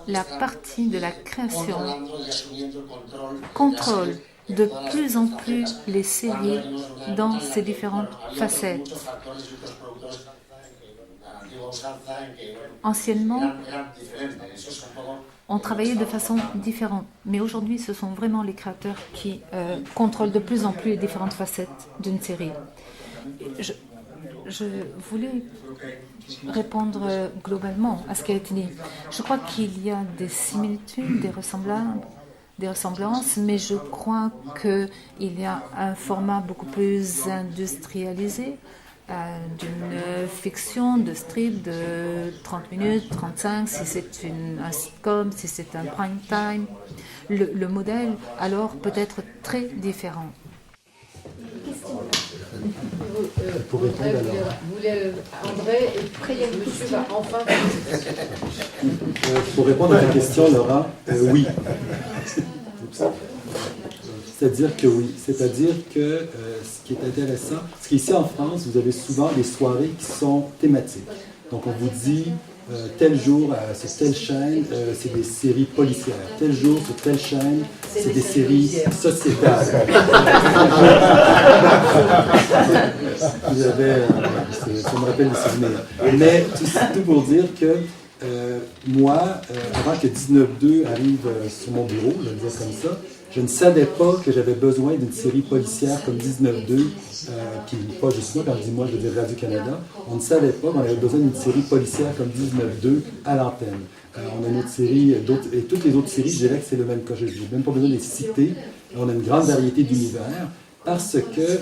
la partie de la création contrôle de plus en plus les séries dans ses différentes facettes. Anciennement, on travaillait de façon différente, mais aujourd'hui, ce sont vraiment les créateurs qui contrôlent de plus en plus les différentes facettes d'une série. Je voulais répondre globalement à ce qui a été dit. Je crois qu'il y a des similitudes, des ressemblances, mais je crois qu'il y a un format beaucoup plus industrialisé d'une fiction, de strip de 30 minutes, 35, si c'est un sitcom, si c'est un prime time. Le modèle, alors, peut être très différent. Pour répondre André, et puis monsieur va enfin... Pour répondre à la question, Laura, oui. C'est-à-dire que oui. C'est-à-dire que ce qui est intéressant, c'est qu'ici en France, vous avez souvent des soirées qui sont thématiques. Donc on vous dit, tel jour sur telle chaîne, c'est des séries policières. Tel jour sur telle chaîne, c'est des séries sociétales. Ça me rappelle des souvenirs. Mais tout pour dire que moi, avant que 19-2 arrive sur mon bureau, je vais le dire comme ça, je ne savais pas que j'avais besoin d'une série policière comme 19-2, puis pas juste moi, quand je dis moi, je veux dire Radio-Canada. On ne savait pas qu'on avait besoin d'une série policière comme 19-2 à l'antenne. On a une autre série, et toutes les autres séries, je dirais que c'est le même cas. Je n'ai même pas besoin de les citer. On a une grande variété d'univers parce que,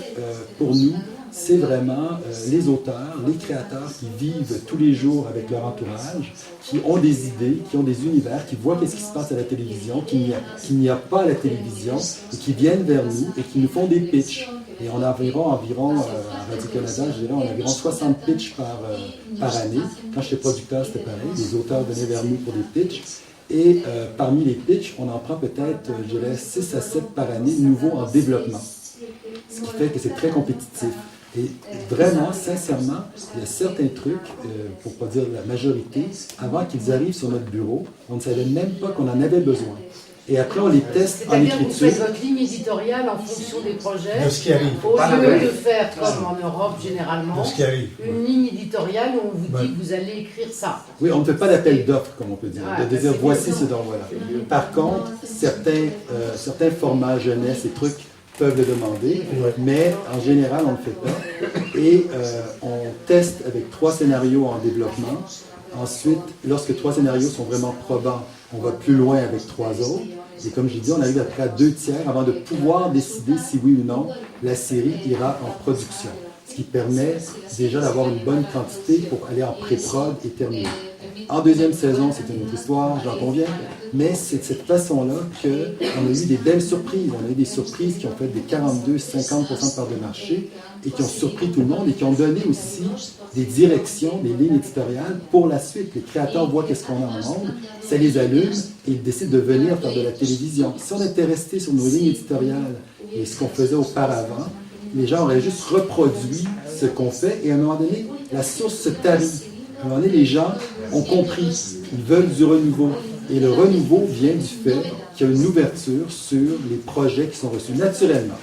pour nous, c'est vraiment les auteurs, les créateurs qui vivent tous les jours avec leur entourage, qui ont des idées, qui ont des univers, qui voient qu'est-ce qui se passe à la télévision, qu'il n'y a pas à la télévision, et qui viennent vers nous et qui nous font des pitchs. Et on a environ à Radio-Canada, je dirais, on a environ 60 pitchs par année. Quand j'étais producteur, c'était pareil. Les auteurs venaient vers nous pour des pitchs. Et parmi les pitchs, on en prend peut-être, je dirais, 6 à 7 par année nouveaux en développement. Ce qui fait que c'est très compétitif. Et vraiment, sincèrement, il y a certains trucs, pour ne pas dire la majorité, avant qu'ils arrivent sur notre bureau, on ne savait même pas qu'on en avait besoin. Et après, on les teste en écriture. C'est-à-dire que vous faites votre ligne éditoriale en fonction des projets, de ce qui arrive. Au lieu de faire, comme en Europe généralement, une ligne éditoriale où on vous dit que vous allez écrire ça. Oui, on ne fait pas d'appel d'offres, comme on peut dire. De dire, voici ce dont voilà. Par contre, certains formats jeunesse et trucs, peuvent le demander, mais en général, on ne le fait pas. Et on teste avec 3 scénarios en développement. Ensuite, lorsque 3 scénarios sont vraiment probants, on va plus loin avec 3 autres. Et comme j'ai dit, on arrive après à 2 tiers avant de pouvoir décider si oui ou non la série ira en production. Ce qui permet déjà d'avoir une bonne quantité pour aller en pré-prod et terminer. En deuxième saison, c'est une autre histoire, j'en conviens, mais c'est de cette façon-là qu'on a eu des belles surprises. On a eu des surprises qui ont fait des 42-50% de part de marché et qui ont surpris tout le monde et qui ont donné aussi des directions, des lignes éditoriales pour la suite. Les créateurs voient qu'est-ce qu'on a en monde, ça les allume et ils décident de venir faire de la télévision. Si on était resté sur nos lignes éditoriales et ce qu'on faisait auparavant, les gens auraient juste reproduit ce qu'on fait et à un moment donné, la source se tarit. À un moment donné, les gens ont compris, ils veulent du renouveau. Et le renouveau vient du fait qu'il y a une ouverture sur les projets qui sont reçus naturellement.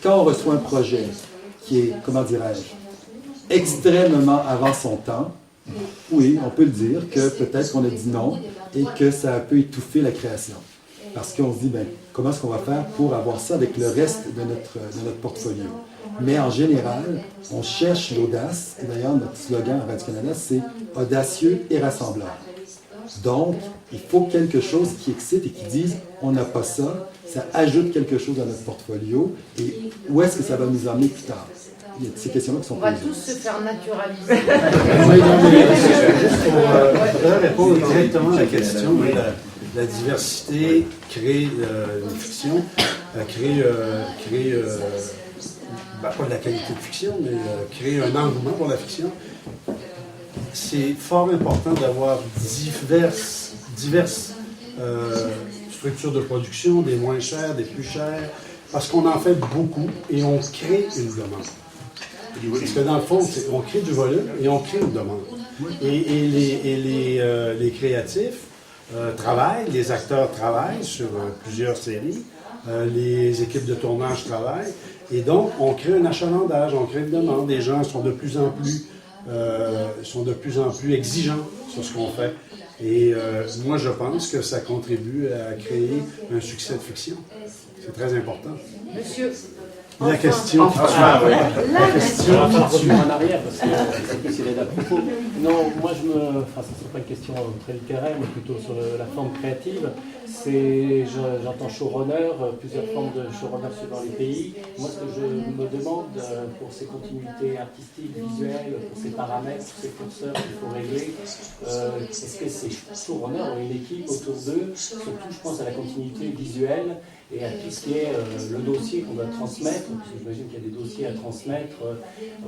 Quand on reçoit un projet qui est, comment dirais-je, extrêmement avant son temps, oui, on peut le dire que peut-être qu'on a dit non et que ça a un peu étouffé la création. Parce qu'on se dit, ben, comment est-ce qu'on va faire pour avoir ça avec le reste de notre portfolio? Mais en général, on cherche l'audace. Et d'ailleurs, notre slogan à Radio-Canada, c'est « audacieux et rassembleur ». Donc, il faut quelque chose qui excite et qui dise « on n'a pas ça », ça ajoute quelque chose à notre portfolio et où est-ce que ça va nous emmener plus tard? Il y a ces questions-là qui sont posées. On va tous se faire naturaliser. Juste pour répondre directement à la question, la diversité crée une fiction, crée pas de la qualité de fiction, mais créer un engouement pour la fiction. C'est fort important d'avoir diverses structures de production, des moins chères, des plus chères, parce qu'on en fait beaucoup et on crée une demande. Parce que dans le fond, on crée du volume et on crée une demande. Et les créatifs travaillent, les acteurs travaillent sur plusieurs séries, les équipes de tournage travaillent, et donc on crée un achalandage, on crée une demande. Les gens sont de plus en plus exigeants sur ce qu'on fait. Et moi, je pense que ça contribue à créer un succès de fiction. C'est très important. Monsieur. La question qui tue. La question qui tue. En arrière, parce que c'est à propos. Non, moi, enfin, ce n'est pas une question très littéraire, mais plutôt sur la forme créative. J'entends showrunner, plusieurs formes de showrunner suivant les pays. Moi, ce que je me demande pour ces continuités artistiques, visuelles, pour ces paramètres, ces curseurs qu'il faut régler, est-ce que ces showrunners ont une équipe autour d'eux, surtout, je pense à la continuité visuelle et à tout ce qui est le dossier qu'on doit transmettre, parce que j'imagine qu'il y a des dossiers à transmettre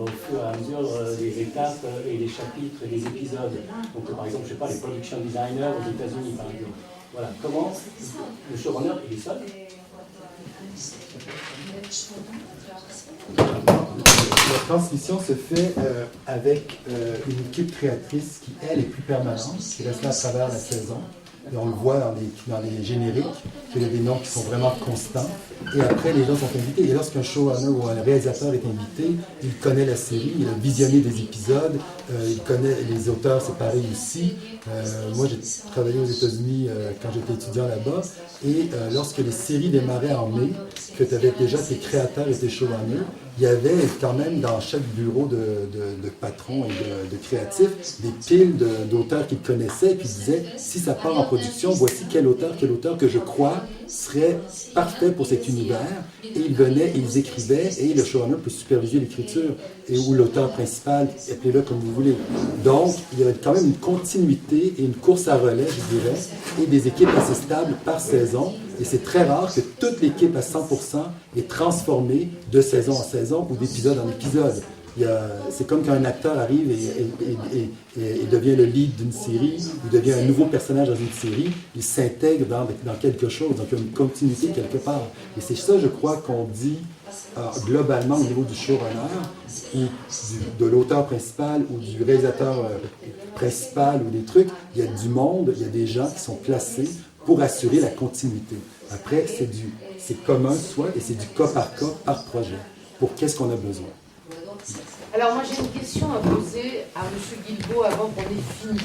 au fur et à mesure des étapes et des chapitres et des épisodes. Donc par exemple, je ne sais pas, les production designers aux États-Unis par exemple. Voilà, comment le showrunner il est seul? La transmission se fait avec une équipe créatrice qui, elle, est plus permanente, qui reste là à travers la saison. Et on le voit dans les génériques, qu'il y a des noms qui sont vraiment constants. Et après, les gens sont invités. Et lorsqu'un showrunner ou un réalisateur est invité, il connaît la série, il a visionné des épisodes, il connaît les auteurs, c'est pareil aussi. Moi, j'ai travaillé aux États-Unis quand j'étais étudiant là-bas. Et lorsque les séries démarraient en mai, que tu avais déjà tes créateurs et tes showrunners, il y avait quand même dans chaque bureau de patrons et de créatifs des piles d'auteurs qu'ils connaissaient et qui disaient si ça part en production, voici quel auteur que je crois serait parfait pour cet univers. Et ils venaient, ils écrivaient et le showrunner peut superviser l'écriture ou l'auteur principal, appelez-le comme vous voulez. Donc, il y avait quand même une continuité et une course à relais, je dirais, et des équipes assez stables par saison. Et c'est très rare que toute l'équipe à 100% est transformée de saison en saison ou d'épisode en épisode. C'est comme quand un acteur arrive et devient le lead d'une série, ou devient un nouveau personnage dans une série, il s'intègre dans quelque chose, donc il y a une continuité quelque part. Et c'est ça, je crois, qu'on dit globalement au niveau du showrunner, ou de l'auteur principal, ou du réalisateur principal, ou des trucs. Il y a du monde, il y a des gens qui sont placés pour assurer la continuité. Après, c'est commun soit, et c'est du cas, par projet, pour qu'est-ce qu'on a besoin. Alors moi j'ai une question à poser à M. Guilbault avant qu'on ait fini.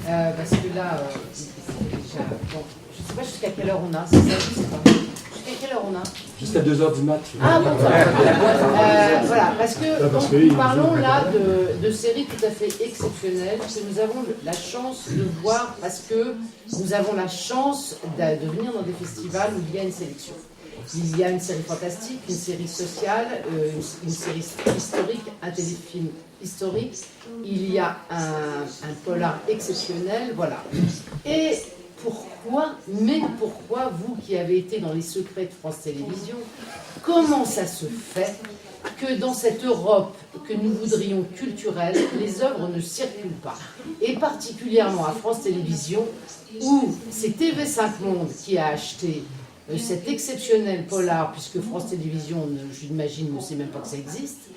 Parce que là, bon, je ne sais pas jusqu'à quelle heure on a, c'est ça, je sais pas. quelle heure on a? Jusqu'à 2h du mat. Ah bon, voilà, parce que nous parlons là de séries tout à fait exceptionnelles que nous avons la chance de voir parce que nous avons la chance de venir dans des festivals où il y a une sélection. Il y a une série fantastique, une série sociale, une série historique, un téléfilm historique. Il y a un polar exceptionnel, voilà. Et pourquoi vous qui avez été dans les secrets de France Télévisions, comment ça se fait que dans cette Europe que nous voudrions culturelle, les œuvres ne circulent pas? Et particulièrement à France Télévisions, où c'est TV5 Monde qui a acheté cet exceptionnel polar, puisque France Télévisions, j'imagine, ne sait même pas que ça existe,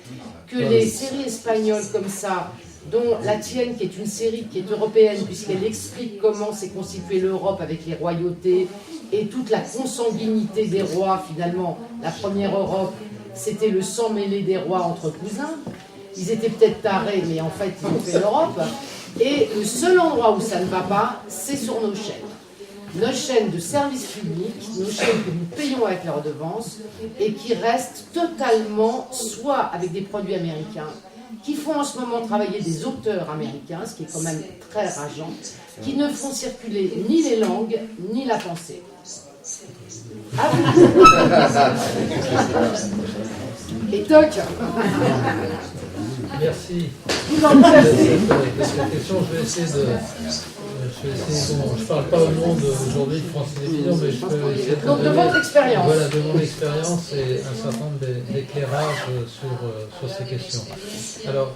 que les séries espagnoles comme ça, dont la tienne, qui est une série qui est européenne, puisqu'elle explique comment s'est constituée l'Europe avec les royautés et toute la consanguinité des rois, finalement, la première Europe, c'était le sang mêlé des rois entre cousins. Ils étaient peut-être tarés, mais en fait, ils ont fait l'Europe. Et le seul endroit où ça ne va pas, c'est sur nos chaînes. Nos chaînes de service public, nos chaînes que nous payons avec la redevance et qui restent totalement soit avec des produits américains, qui font en ce moment travailler des auteurs américains, ce qui est quand même très rageant, qui ne font circuler ni les langues, ni la pensée. Ah oui. Et toc. Merci. Vous en passez. Cette question, je vais essayer de... je ne parle pas au nom aujourd'hui de France Télévisions, mais je peux essayer de... Donc de votre expérience. Voilà, de mon expérience et un certain nombre d'éclairages sur ces questions. Alors,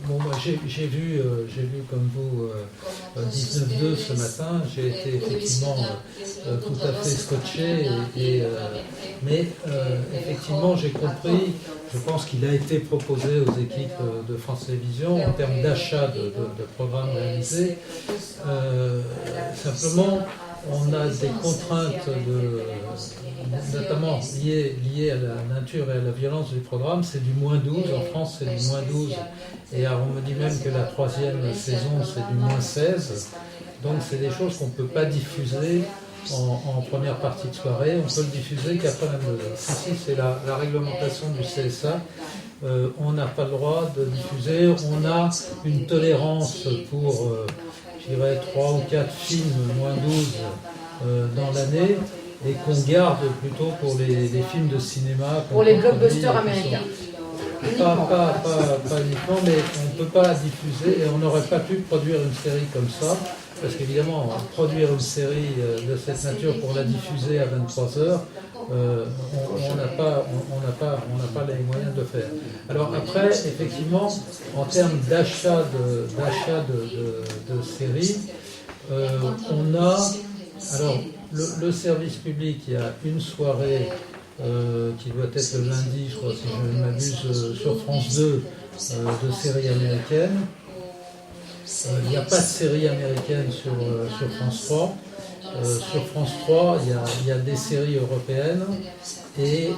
bon, moi j'ai vu comme vous 19-2 ce matin, j'ai été effectivement tout à fait scotché, mais effectivement j'ai compris, je pense qu'il a été proposé aux équipes de France Télévisions en termes d'achat de programmes réalisés. Simplement, on a des contraintes notamment liées à la nature et à la violence du programme. C'est du -12, en France c'est du -12, et alors on me dit même que la 3e saison c'est du -16. Donc c'est des choses qu'on ne peut pas diffuser en première partie de soirée, on peut le diffuser qu'après la deuxième. Si, c'est la réglementation du CSA. On n'a pas le droit de diffuser, on a une tolérance pour, je dirais, 3 ou 4 films -12 dans l'année, et qu'on garde plutôt pour les films de cinéma. Pour les blockbusters américains. Pas uniquement, mais on ne peut pas diffuser, et on n'aurait pas pu produire une série comme ça, parce qu'évidemment, produire une série de cette nature pour la diffuser à 23h, on n'a pas les moyens de le faire. Alors après, effectivement, en termes d'achat de séries, on a... Alors, le service public, il y a une soirée qui doit être le lundi, je crois, si je ne m'abuse, sur France 2, de séries américaines. Il n'y a pas de série américaine sur France 3. Sur France 3, il y a des séries européennes et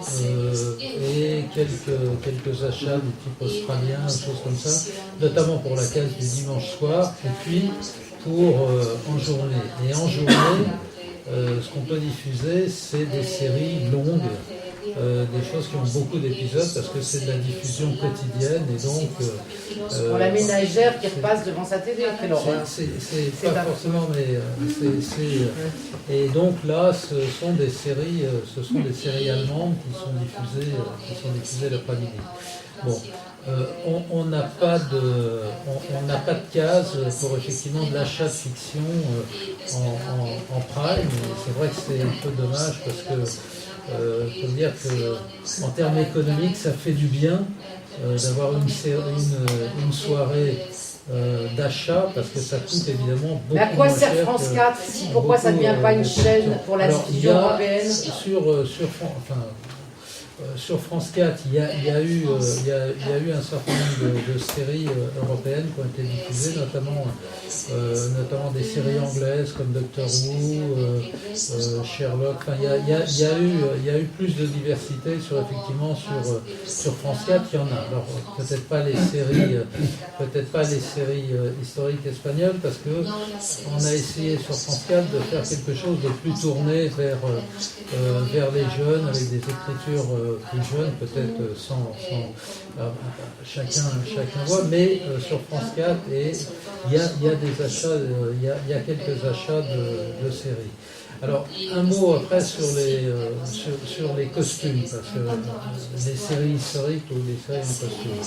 quelques achats du type australien, des choses comme ça, notamment pour la case du dimanche soir, et puis pour en journée. Et en journée, ce qu'on peut diffuser, c'est des séries longues, des choses qui ont beaucoup d'épisodes, parce que c'est de la diffusion quotidienne, et donc... pour la ménagère qui repasse devant sa télé, quelle horreur. C'est pas forcément, mais et donc là, ce sont des séries allemandes qui sont diffusées l'après-midi. Bon, on n'a pas de case pour effectivement de l'achat de fiction en prime. C'est vrai que c'est un peu dommage, parce que faut dire qu'en termes économiques, ça fait du bien d'avoir une soirée d'achat, parce que ça coûte évidemment beaucoup. Mais à quoi moins sert cher France 4 Pourquoi ça ne devient pas une chaîne pour la diffusion européenne? sur France 4, il y a eu un certain nombre de séries européennes qui ont été diffusées, notamment des séries anglaises comme Doctor Who, Sherlock. Enfin, il y a eu plus de diversité sur France 4. Il y en a. Alors peut-être pas les séries historiques espagnoles, parce que on a essayé sur France 4 de faire quelque chose de plus tourné vers les jeunes, avec des écritures plus jeunes, peut-être sans chacun voit, mais sur France 4, et il y a des achats, il y a quelques achats de séries. Alors, un mot après sur les costumes, parce que les séries historiques ou les séries en costume.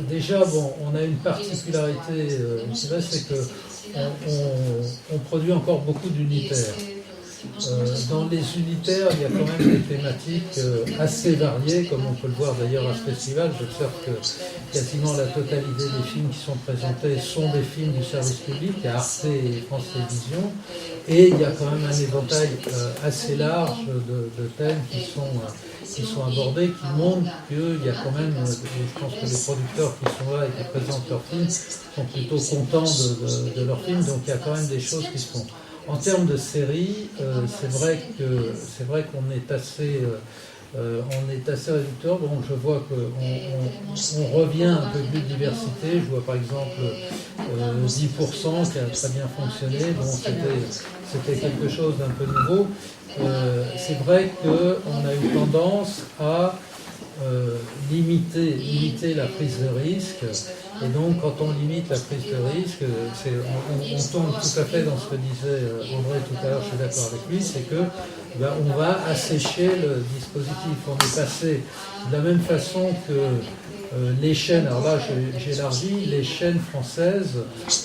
Déjà, bon, on a une particularité, je dirais, c'est qu'on produit encore beaucoup d'unitaires. Dans les unitaires, il y a quand même des thématiques assez variées, comme on peut le voir d'ailleurs à ce festival. J'observe que quasiment la totalité des films qui sont présentés sont des films du service public, il y a Arte et France Télévisions, et il y a quand même un éventail assez large de thèmes qui sont abordés, qui montrent qu'il y a quand même, je pense que les producteurs qui sont là et qui présentent leurs films sont plutôt contents de leurs films, donc il y a quand même des choses qui se font. En termes de séries, c'est vrai qu'on est assez réducteur. Bon, je vois qu'on revient un peu plus de diversité. Je vois par exemple 10% qui a très bien fonctionné. Bon, c'était quelque chose d'un peu nouveau. C'est vrai qu'on a eu tendance à limiter la prise de risque. Et donc, quand on limite la prise de risque, on tombe tout à fait dans ce que disait André tout à l'heure, je suis d'accord avec lui, c'est que on va assécher le dispositif. On est passé de la même façon que les chaînes, alors là j'élargis, les chaînes françaises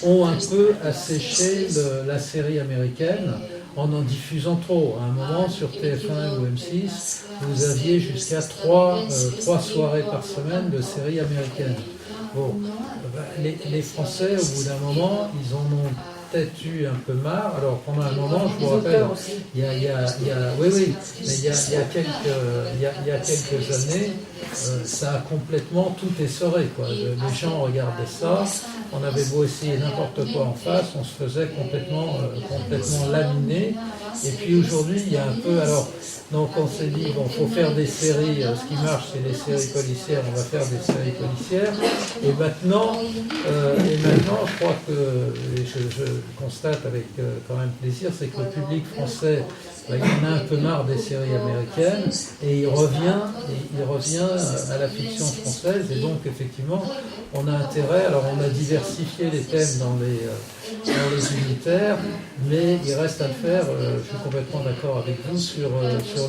ont un peu asséché la série américaine en diffusant trop. À un moment, sur TF1 ou M6, vous aviez jusqu'à 3 soirées par semaine de séries américaines. Bon, les Français, au bout d'un moment, ils en ont peut-être eu un peu marre. Alors pendant un moment, je vous rappelle, il y a quelques années, ça a complètement tout essoré, quoi. Les gens regardaient ça, on avait beau essayer n'importe quoi en face, on se faisait complètement laminer. Et puis aujourd'hui, il y a un peu, alors, donc on s'est dit, bon, faut faire des séries, ce qui marche c'est les séries policières, on va faire des séries policières. Et maintenant, je crois que, et je constate avec quand même plaisir, c'est que le public français, il en a un peu marre des séries américaines, et il revient à la fiction française, et donc effectivement, on a intérêt, alors on a diversifié les thèmes dans les unitaires, mais il reste à le faire, je suis complètement d'accord avec vous, sur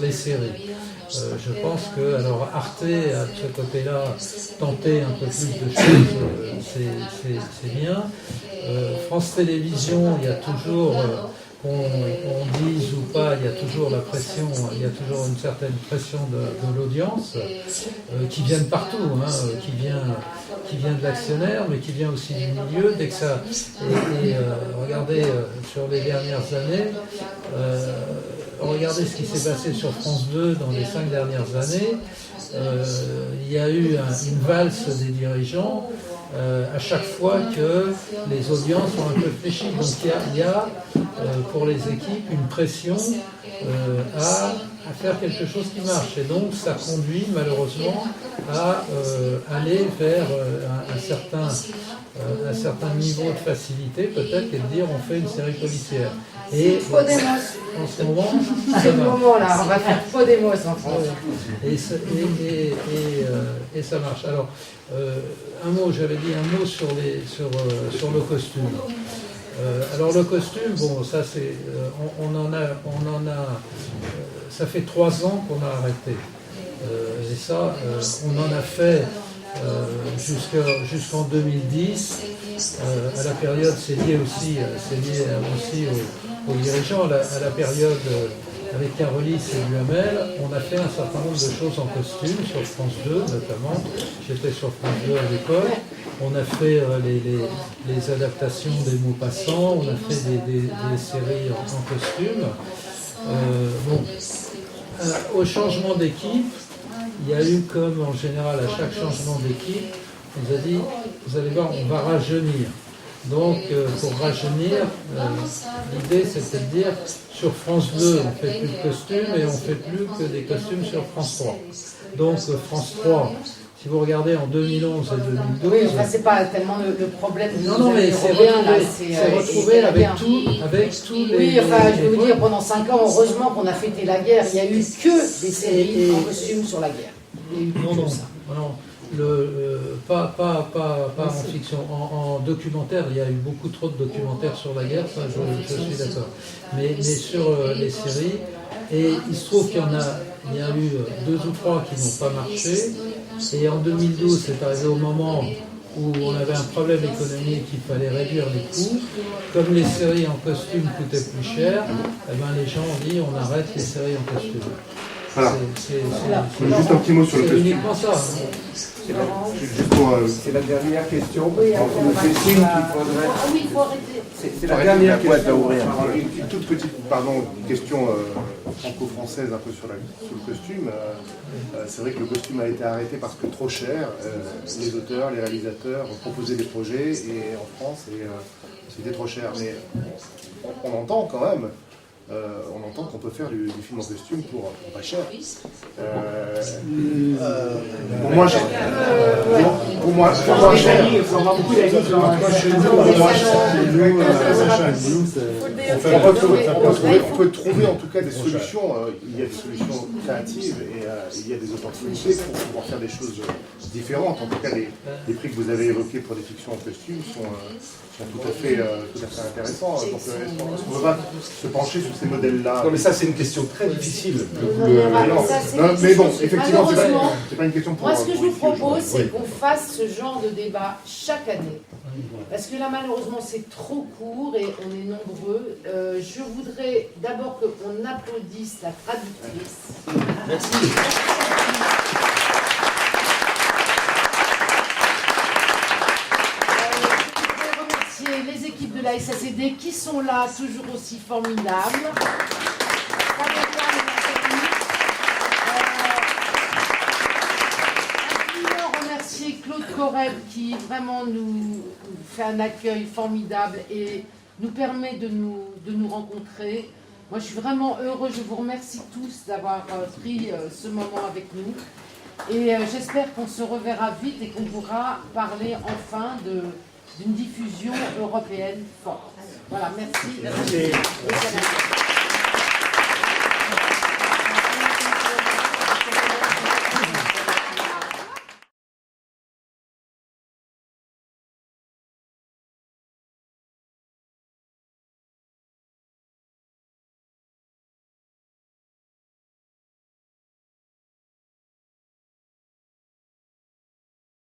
les séries. Je pense que, alors Arte, à ce côté-là, tenter un peu plus de choses, c'est bien. France Télévisions, il y a toujours, qu'on dise ou pas, il y a toujours la pression, il y a toujours une certaine pression de l'audience, qui vient de partout, qui vient de l'actionnaire, mais qui vient aussi du milieu. Dès que ça, regardez sur les dernières années, regardez ce qui s'est passé sur France 2 dans les 5 dernières années. Il y a eu une valse des dirigeants à chaque fois que les audiences ont un peu fléchi. Donc il y a pour les équipes une pression à faire quelque chose qui marche. Et donc ça conduit malheureusement à aller vers un certain niveau de facilité peut-être, et de dire on fait une série policière. Et en ce moment, c'est le moment là, on va faire Podemos en France. Et ça marche. Alors, j'avais dit un mot sur le costume. Alors le costume, bon, ça c'est, ça fait 3 ans qu'on a arrêté. Et ça, on en a fait jusqu'en 2010. À la période, c'est lié aussi aux dirigeants. À la période avec Carolis et Duhamel, on a fait un certain nombre de choses en costume sur France 2 notamment. J'étais sur France 2 à l'époque. On a fait les adaptations des Maupassant, on a fait des séries en costume. Au changement d'équipe, il y a eu, comme en général à chaque changement d'équipe, on nous a dit, vous allez voir, on va rajeunir. Donc, pour rajeunir, l'idée c'était de dire, sur France 2, on ne fait plus de costumes et on ne fait plus que des costumes sur France 3. Donc, France 3, si vous regardez en 2011 et 2012... Oui, enfin, c'est pas tellement le problème. Non, mais c'est retrouvé avec tous les... Oui, enfin, je vais vous dire, pendant 5 ans, heureusement qu'on a fêté la guerre, il n'y a eu que des séries en costume sur la guerre. Non. Pas en fiction. En documentaire, il y a eu beaucoup trop de documentaires sur la guerre, ça je suis d'accord. Mais sur les séries, et il se trouve qu'il y a eu 2 ou 3 qui n'ont pas marché. Et en 2012, c'est arrivé au moment où on avait un problème économique, il fallait réduire les coûts. Comme les séries en costume coûtaient plus cher, eh ben les gens ont dit on arrête les séries en costume. Voilà. Juste un petit mot sur le costume. C'est uniquement ça. C'est la dernière question. C'est signe qu'il faudrait. Ah oui, il faut arrêter. C'est la dernière question. Une toute petite question franco-française un peu sur le costume. C'est vrai que le costume a été arrêté parce que trop cher. Les auteurs, les réalisateurs ont proposé des projets et en France c'était trop cher. Mais on entend quand même. On entend qu'on peut faire du film en costume pour pas cher. Pour moi, cher. On peut trouver en tout cas des solutions. Il y a des solutions créatives et il y a des opportunités pour pouvoir faire des choses différentes. En tout cas, les prix que vous avez évoqués pour des fictions en costume sont tout à fait intéressants. Donc, est-ce qu'on ne va pas se pencher sur ces modèles-là? Non, mais ça, c'est une question très difficile. Mais bon, effectivement, c'est pas une question pour... Moi, ce que je vous propose, c'est qu'on fasse ce genre de débat chaque année. Parce que là, malheureusement, c'est trop court et on est nombreux. Je voudrais d'abord qu'on applaudisse la traductrice. Merci. Les équipes de la SACD qui sont là, toujours aussi formidables. Remercier Claude Corrèbe qui vraiment nous fait un accueil formidable et nous permet de nous rencontrer. Moi, je suis vraiment heureux. Je vous remercie tous d'avoir pris ce moment avec nous. Et j'espère qu'on se reverra vite et qu'on pourra parler enfin d'une diffusion européenne forte. Voilà, merci.